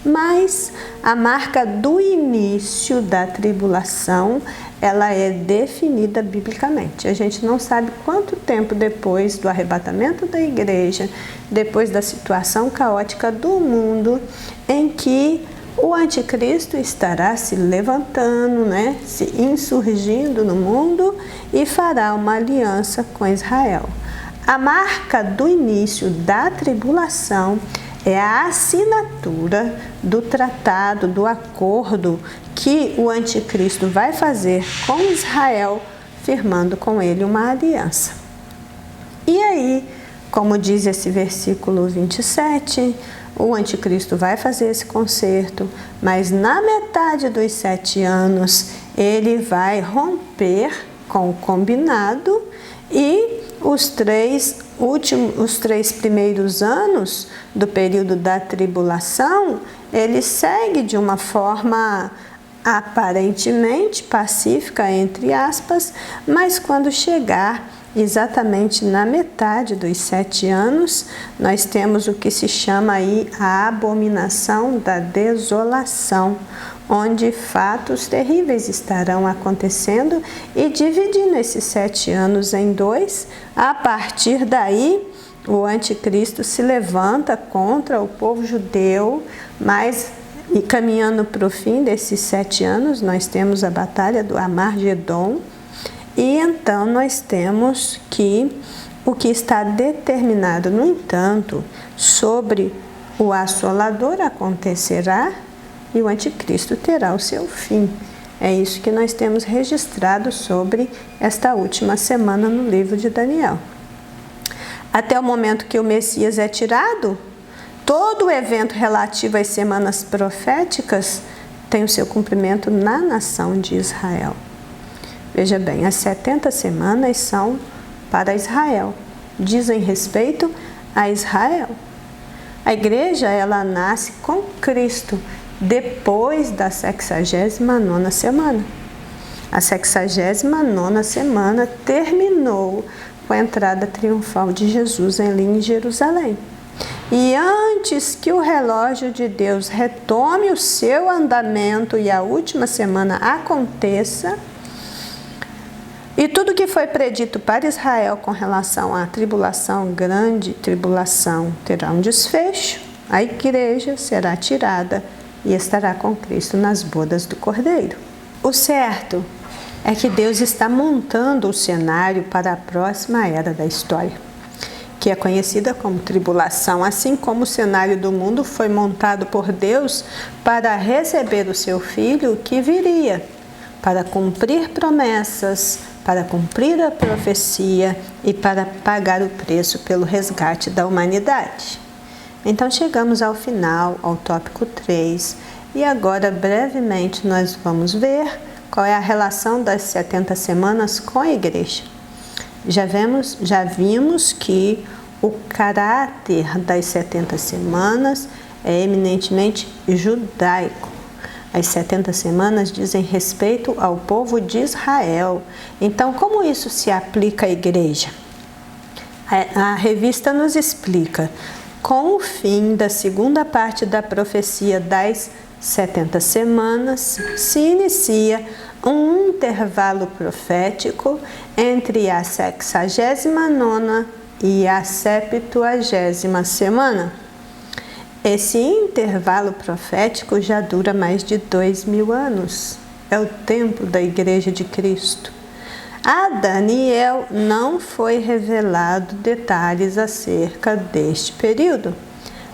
Mas a marca do início da tribulação, ela é definida biblicamente. A gente não sabe quanto tempo depois do arrebatamento da igreja, depois da situação caótica do mundo, em que o anticristo estará se levantando, se insurgindo no mundo e fará uma aliança com Israel. A marca do início da tribulação é a assinatura do tratado, do acordo que o anticristo vai fazer com Israel, firmando com ele uma aliança. E aí, como diz esse versículo 27, o anticristo vai fazer esse concerto, mas na metade dos 7 anos ele vai romper com o combinado e os 3 primeiros anos do período da tribulação, ele segue de uma forma aparentemente pacífica, entre aspas, mas quando chegar exatamente na metade dos 7 anos, nós temos o que se chama aí a abominação da desolação, onde fatos terríveis estarão acontecendo e dividindo esses 7 anos em 2. A partir daí, o anticristo se levanta contra o povo judeu, e caminhando para o fim desses 7 anos, nós temos a batalha do Armagedon, e então nós temos que o que está determinado, no entanto, sobre o assolador acontecerá e o anticristo terá o seu fim. É isso que nós temos registrado sobre esta última semana no livro de Daniel. Até o momento que o Messias é tirado, todo o evento relativo às semanas proféticas tem o seu cumprimento na nação de Israel. Veja bem, as 70 semanas são para Israel, dizem respeito a Israel. A igreja, ela nasce com Cristo depois da 69ª semana. A 69ª semana terminou com a entrada triunfal de Jesus em Jerusalém. E antes que o relógio de Deus retome o seu andamento e a última semana aconteça, e tudo que foi predito para Israel com relação à tribulação, grande tribulação, terá um desfecho, a igreja será tirada e estará com Cristo nas bodas do Cordeiro. O certo é que Deus está montando o cenário para a próxima era da história, que é conhecida como tribulação, assim como o cenário do mundo foi montado por Deus para receber o seu Filho que viria, para cumprir promessas, para cumprir a profecia e para pagar o preço pelo resgate da humanidade. Então chegamos ao final, ao tópico 3, e agora brevemente nós vamos ver qual é a relação das 70 semanas com a igreja. Já vimos que o caráter das 70 semanas é eminentemente judaico. As 70 semanas dizem respeito ao povo de Israel. Então, como isso se aplica à igreja? A revista nos explica. Com o fim da segunda parte da profecia das 70 semanas, se inicia um intervalo profético entre a 69ª e a 70ª semana. Esse intervalo profético já dura mais de 2000 anos. É o tempo da Igreja de Cristo. A Daniel não foi revelado detalhes acerca deste período,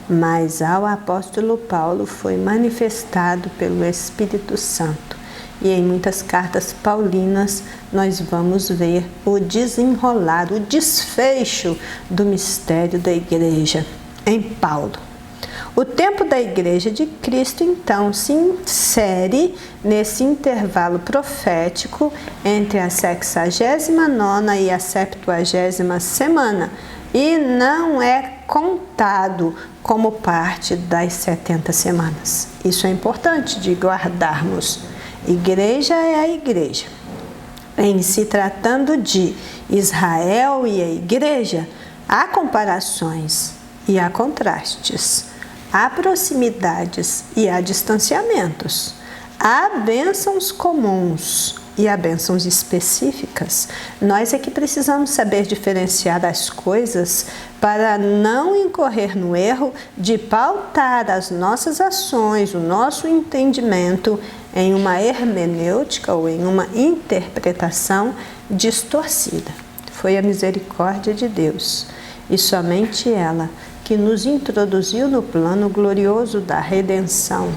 mas ao apóstolo Paulo foi manifestado pelo Espírito Santo. E em muitas cartas paulinas nós vamos ver o desenrolar, o desfecho do mistério da igreja em Paulo. O tempo da Igreja de Cristo, então, se insere nesse intervalo profético entre a 69ª e a 70ª semana e não é contado como parte das 70 semanas. Isso é importante de guardarmos. Igreja é a igreja. Em se tratando de Israel e a igreja, há comparações e há contrastes, há proximidades e há distanciamentos, há bênçãos comuns e há bênçãos específicas. Nós é que precisamos saber diferenciar as coisas para não incorrer no erro de pautar as nossas ações, o nosso entendimento em uma hermenêutica ou em uma interpretação distorcida. Foi a misericórdia de Deus, e somente ela, que nos introduziu no plano glorioso da redenção.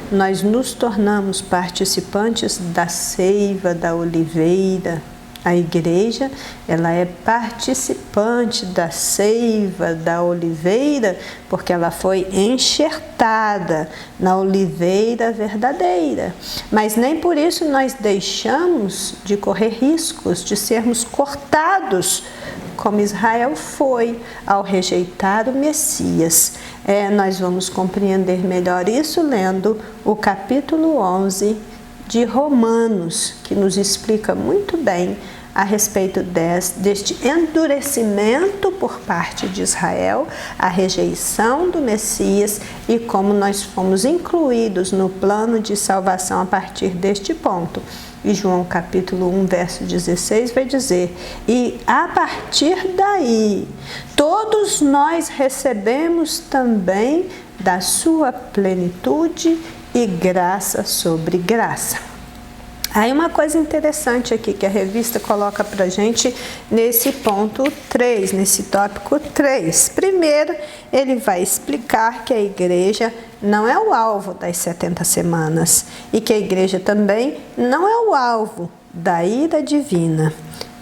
Nós nos tornamos participantes da seiva da oliveira. A igreja, ela é participante da seiva da oliveira porque ela foi enxertada na oliveira verdadeira. Mas nem por isso nós deixamos de correr riscos, de sermos cortados, como Israel foi ao rejeitar o Messias. Nós vamos compreender melhor isso lendo o capítulo 11 de Romanos, que nos explica muito bem a respeito deste endurecimento por parte de Israel, a rejeição do Messias e como nós fomos incluídos no plano de salvação a partir deste ponto. E João capítulo 1, verso 16 vai dizer: e a partir daí, todos nós recebemos também da sua plenitude e graça sobre graça. Aí uma coisa interessante aqui que a revista coloca pra gente nesse ponto 3, nesse tópico 3. Primeiro, ele vai explicar que a igreja não é o alvo das 70 semanas e que a igreja também não é o alvo da ira divina.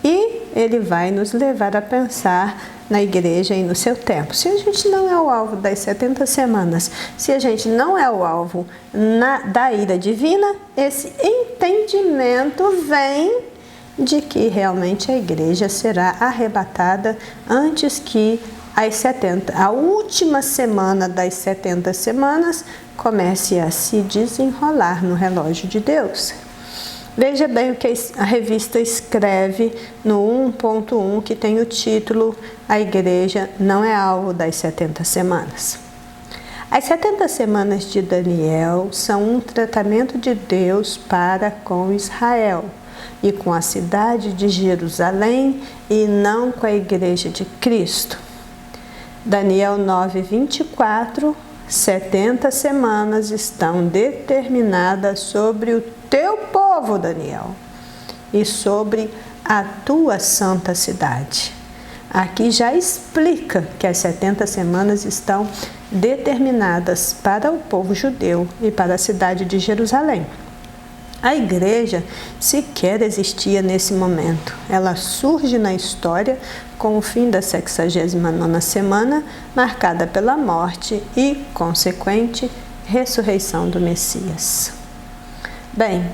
E ele vai nos levar a pensar na igreja e no seu tempo. Se a gente não é o alvo das 70 semanas, se a gente não é o alvo da ira divina, esse entendimento vem de que realmente a igreja será arrebatada antes que a última semana das 70 semanas comece a se desenrolar no relógio de Deus. Veja bem o que a revista escreve no 1.1, que tem o título A Igreja não é alvo das 70 semanas. As 70 semanas de Daniel são um tratamento de Deus para com Israel e com a cidade de Jerusalém e não com a Igreja de Cristo. Daniel 9:24, 70 semanas estão determinadas sobre o teu povo, Daniel, e sobre a tua santa cidade. Aqui já explica que as 70 semanas estão determinadas para o povo judeu e para a cidade de Jerusalém. A igreja sequer existia nesse momento. Ela surge na história com o fim da 69ª semana, marcada pela morte e consequente ressurreição do Messias. Bem,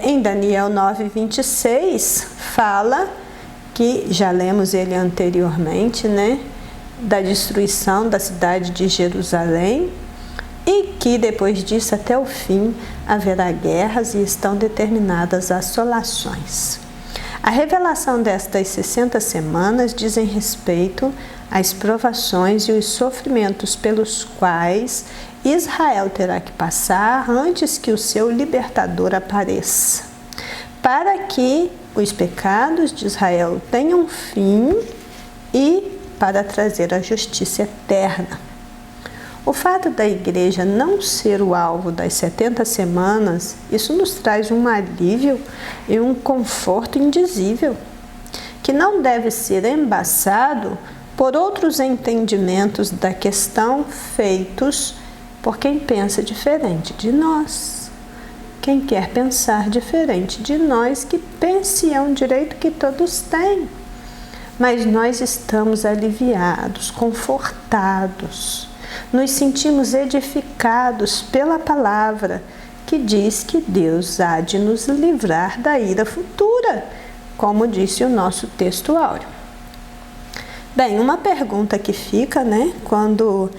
em Daniel 9:26 fala que, já lemos ele anteriormente, da destruição da cidade de Jerusalém e que depois disso até o fim haverá guerras e estão determinadas assolações. A revelação destas 60 semanas dizem respeito às provações e os sofrimentos pelos quais Israel terá que passar antes que o seu libertador apareça, para que os pecados de Israel tenham fim e para trazer a justiça eterna. O fato da igreja não ser o alvo das 70 semanas, isso nos traz um alívio e um conforto indizível, que não deve ser embaçado por outros entendimentos da questão feitos por quem pensa diferente de nós. Quem quer pensar diferente de nós, que pense, é um direito que todos têm. Mas nós estamos aliviados, confortados, nos sentimos edificados pela palavra que diz que Deus há de nos livrar da ira futura, como disse o nosso texto áureo. Bem, uma pergunta que fica, quando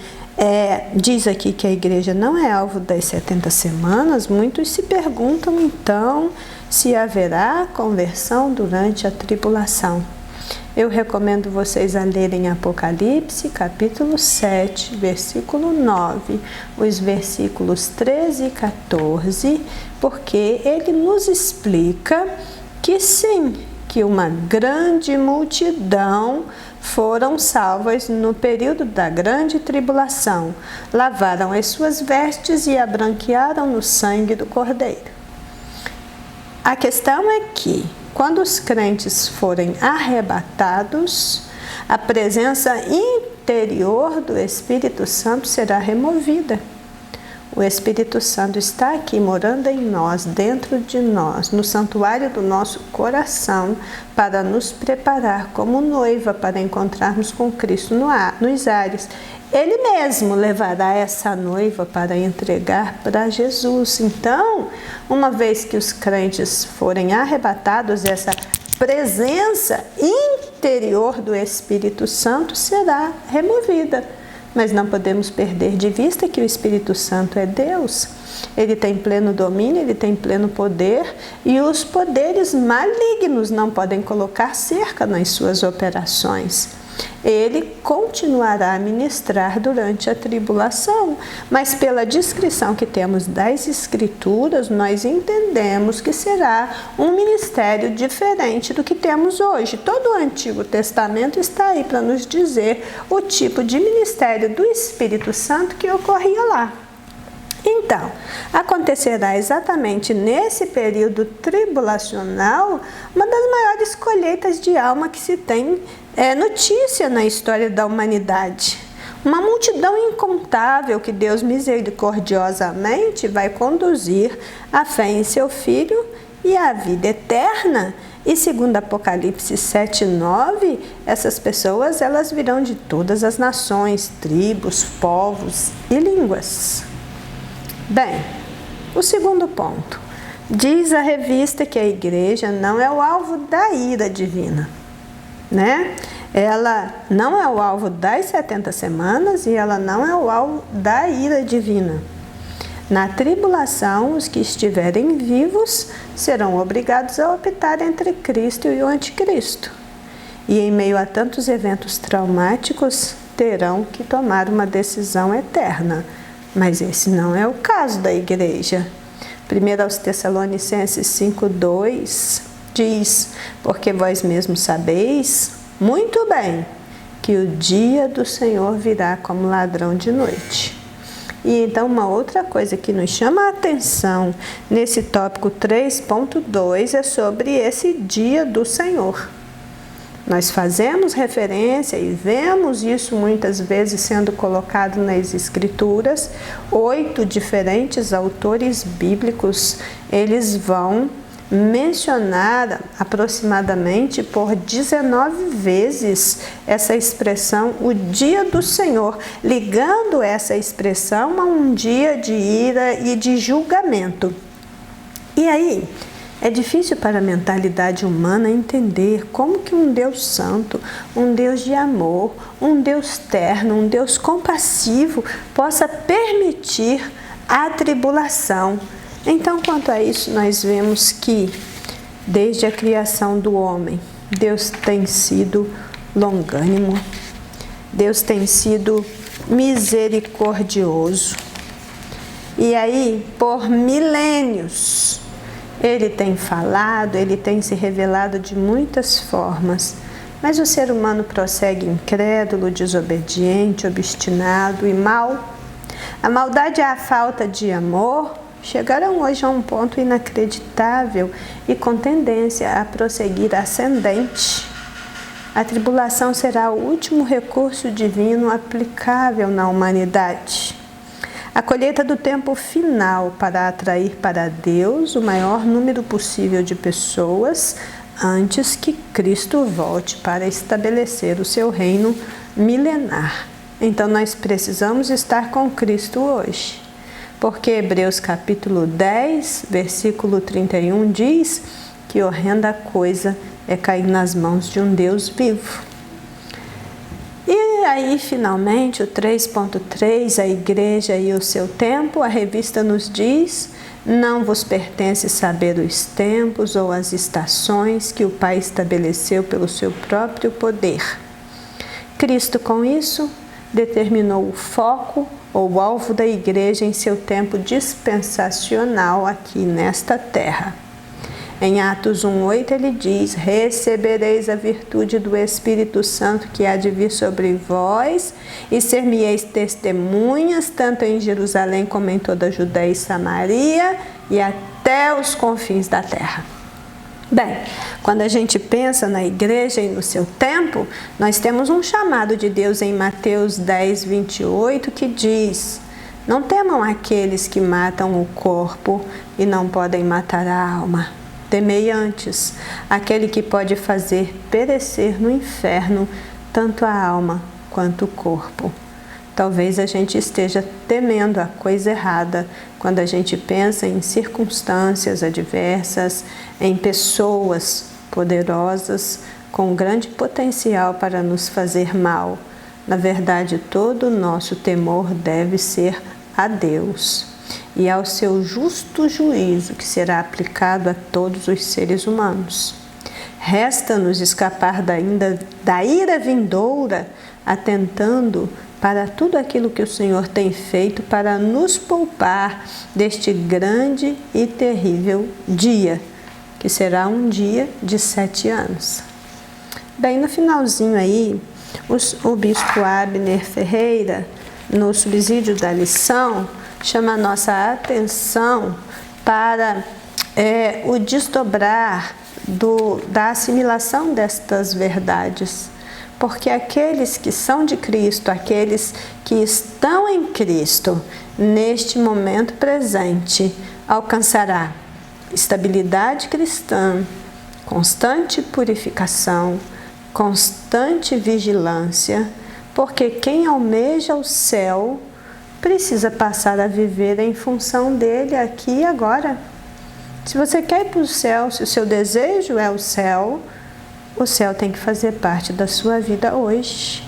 diz aqui que a igreja não é alvo das 70 semanas, muitos se perguntam então se haverá conversão durante a tribulação. Eu recomendo vocês a lerem Apocalipse, capítulo 7, versículo 9, os versículos 13 e 14, porque ele nos explica que sim, que uma grande multidão foram salvas no período da grande tribulação, lavaram as suas vestes e a branquearam no sangue do Cordeiro. A questão é que, quando os crentes forem arrebatados, a presença interior do Espírito Santo será removida. O Espírito Santo está aqui morando em nós, dentro de nós, no santuário do nosso coração, para nos preparar como noiva para encontrarmos com Cristo nos ares. Ele mesmo levará essa noiva para entregar para Jesus. Então, uma vez que os crentes forem arrebatados, essa presença interior do Espírito Santo será removida. Mas não podemos perder de vista que o Espírito Santo é Deus. Ele tem pleno domínio, ele tem pleno poder, e os poderes malignos não podem colocar cerca nas suas operações. Ele continuará a ministrar durante a tribulação, mas pela descrição que temos das Escrituras, nós entendemos que será um ministério diferente do que temos hoje. Todo o Antigo Testamento está aí para nos dizer o tipo de ministério do Espírito Santo que ocorria lá. Então, acontecerá exatamente nesse período tribulacional uma das maiores colheitas de alma que se tem notícia na história da humanidade. Uma multidão incontável que Deus misericordiosamente vai conduzir à fé em seu Filho e à vida eterna. E segundo Apocalipse 7:9, essas pessoas elas virão de todas as nações, tribos, povos e línguas. Bem, o segundo ponto. Diz a revista que a igreja não é o alvo da ira divina, Ela não é o alvo das 70 semanas e ela não é o alvo da ira divina. Na tribulação, os que estiverem vivos serão obrigados a optar entre Cristo e o anticristo. E em meio a tantos eventos traumáticos, terão que tomar uma decisão eterna. Mas esse não é o caso da igreja. 1 aos Tessalonicenses 5:2 diz: porque vós mesmos sabeis muito bem que o dia do Senhor virá como ladrão de noite. E então uma outra coisa que nos chama a atenção nesse tópico 3.2 é sobre esse dia do Senhor. Nós fazemos referência e vemos isso muitas vezes sendo colocado nas Escrituras. 8 diferentes autores bíblicos, eles vão mencionar aproximadamente por 19 vezes essa expressão, o dia do Senhor, ligando essa expressão a um dia de ira e de julgamento. E aí, é difícil para a mentalidade humana entender como que um Deus santo, um Deus de amor, um Deus terno, um Deus compassivo possa permitir a tribulação. Então, quanto a isso, nós vemos que Desde a criação do homem, Deus tem sido longânimo, Deus tem sido misericordioso. E aí, por milênios, Ele tem falado, Ele tem se revelado de muitas formas, mas o ser humano prossegue incrédulo, desobediente, obstinado e mau. A maldade e a falta de amor chegaram hoje a um ponto inacreditável e com tendência a prosseguir ascendente. A tribulação será o último recurso divino aplicável na humanidade. A colheita do tempo final para atrair para Deus o maior número possível de pessoas antes que Cristo volte para estabelecer o seu reino milenar. Então nós precisamos estar com Cristo hoje, porque Hebreus capítulo 10, versículo 31 diz que horrenda coisa é cair nas mãos de um Deus vivo. E aí, finalmente, o 3.3, a igreja e o seu tempo, a revista nos diz: não vos pertence saber os tempos ou as estações que o Pai estabeleceu pelo seu próprio poder. Cristo, com isso, determinou o foco ou o alvo da igreja em seu tempo dispensacional aqui nesta terra. Em Atos 1:8 ele diz: recebereis a virtude do Espírito Santo que há de vir sobre vós e ser-me-eis testemunhas tanto em Jerusalém como em toda a Judéia e Samaria e até os confins da terra. Bem, quando a gente pensa na igreja e no seu tempo, nós temos um chamado de Deus em Mateus 10:28 que diz: não temam aqueles que matam o corpo e não podem matar a alma. Temei antes aquele que pode fazer perecer no inferno tanto a alma quanto o corpo. Talvez a gente esteja temendo a coisa errada quando a gente pensa em circunstâncias adversas, em pessoas poderosas com grande potencial para nos fazer mal. Na verdade, todo o nosso temor deve ser a Deus e ao seu justo juízo que será aplicado a todos os seres humanos. Resta-nos escapar da ira vindoura, atentando para tudo aquilo que o Senhor tem feito para nos poupar deste grande e terrível dia, que será um dia de 7 anos. Bem, no finalzinho aí, o bispo Abner Ferreira, no subsídio da lição, chama a nossa atenção para o desdobrar da assimilação destas verdades. Porque aqueles que são de Cristo, aqueles que estão em Cristo, neste momento presente, alcançará estabilidade cristã, constante purificação, constante vigilância, porque quem almeja o céu precisa passar a viver em função dele aqui e agora. Se você quer ir para o céu, se o seu desejo é o céu tem que fazer parte da sua vida hoje,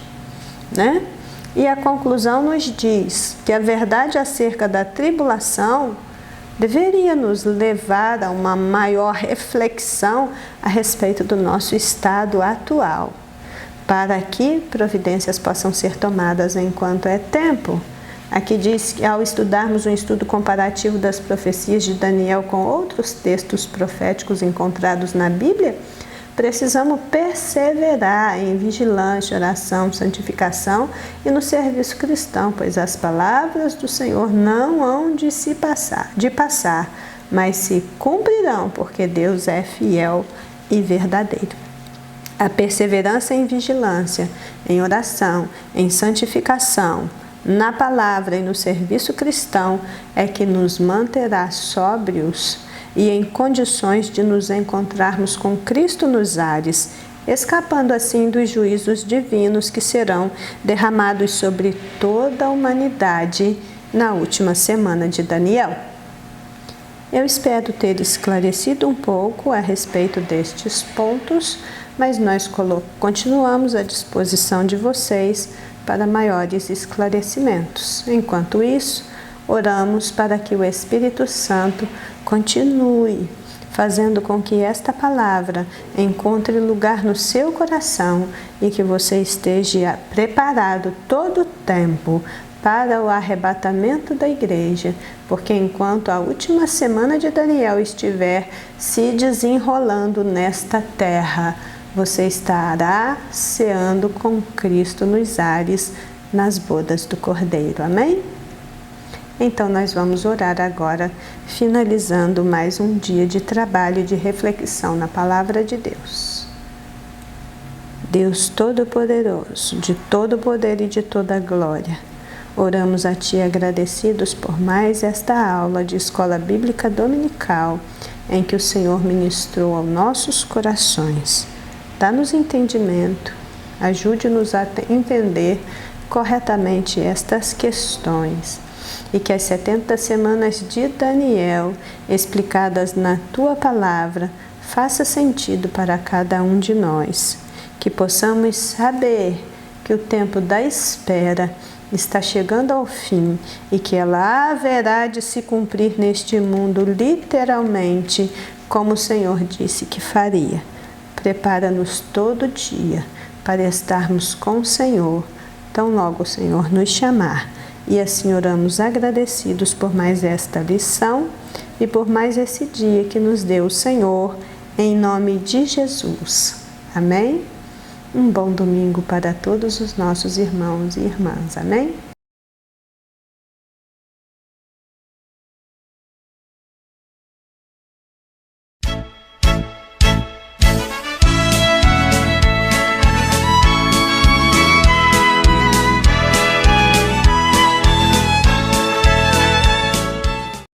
né? E a conclusão nos diz que a verdade acerca da tribulação deveria nos levar a uma maior reflexão a respeito do nosso estado atual, para que providências possam ser tomadas enquanto é tempo. Aqui diz que ao estudarmos um estudo comparativo das profecias de Daniel com outros textos proféticos encontrados na Bíblia, precisamos perseverar em vigilância, oração, santificação e no serviço cristão, pois as palavras do Senhor não hão de passar, mas se cumprirão, porque Deus é fiel e verdadeiro. A perseverança em vigilância, em oração, em santificação, na palavra e no serviço cristão é que nos manterá sóbrios e em condições de nos encontrarmos com Cristo nos ares, escapando assim dos juízos divinos que serão derramados sobre toda a humanidade na última semana de Daniel. Eu espero ter esclarecido um pouco a respeito destes pontos, mas nós continuamos à disposição de vocês para maiores esclarecimentos. Enquanto isso, oramos para que o Espírito Santo continue fazendo com que esta palavra encontre lugar no seu coração e que você esteja preparado todo o tempo para o arrebatamento da igreja, porque enquanto a última semana de Daniel estiver se desenrolando nesta terra, você estará ceando com Cristo nos ares, nas bodas do Cordeiro. Amém? Então nós vamos orar agora, finalizando mais um dia de trabalho e de reflexão na Palavra de Deus. Deus Todo-Poderoso, de todo poder e de toda glória, oramos a Ti agradecidos por mais esta aula de Escola Bíblica Dominical em que o Senhor ministrou aos nossos corações. Dá-nos entendimento, ajude-nos a entender corretamente estas questões e que as 70 semanas de Daniel, explicadas na Tua Palavra, faça sentido para cada um de nós, que possamos saber que o tempo da espera está chegando ao fim e que ela haverá de se cumprir neste mundo literalmente, como o Senhor disse que faria. Prepara-nos todo dia para estarmos com o Senhor, tão logo o Senhor nos chamar. E assim oramos agradecidos por mais esta lição e por mais esse dia que nos deu o Senhor, em nome de Jesus. Amém? Um bom domingo para todos os nossos irmãos e irmãs. Amém?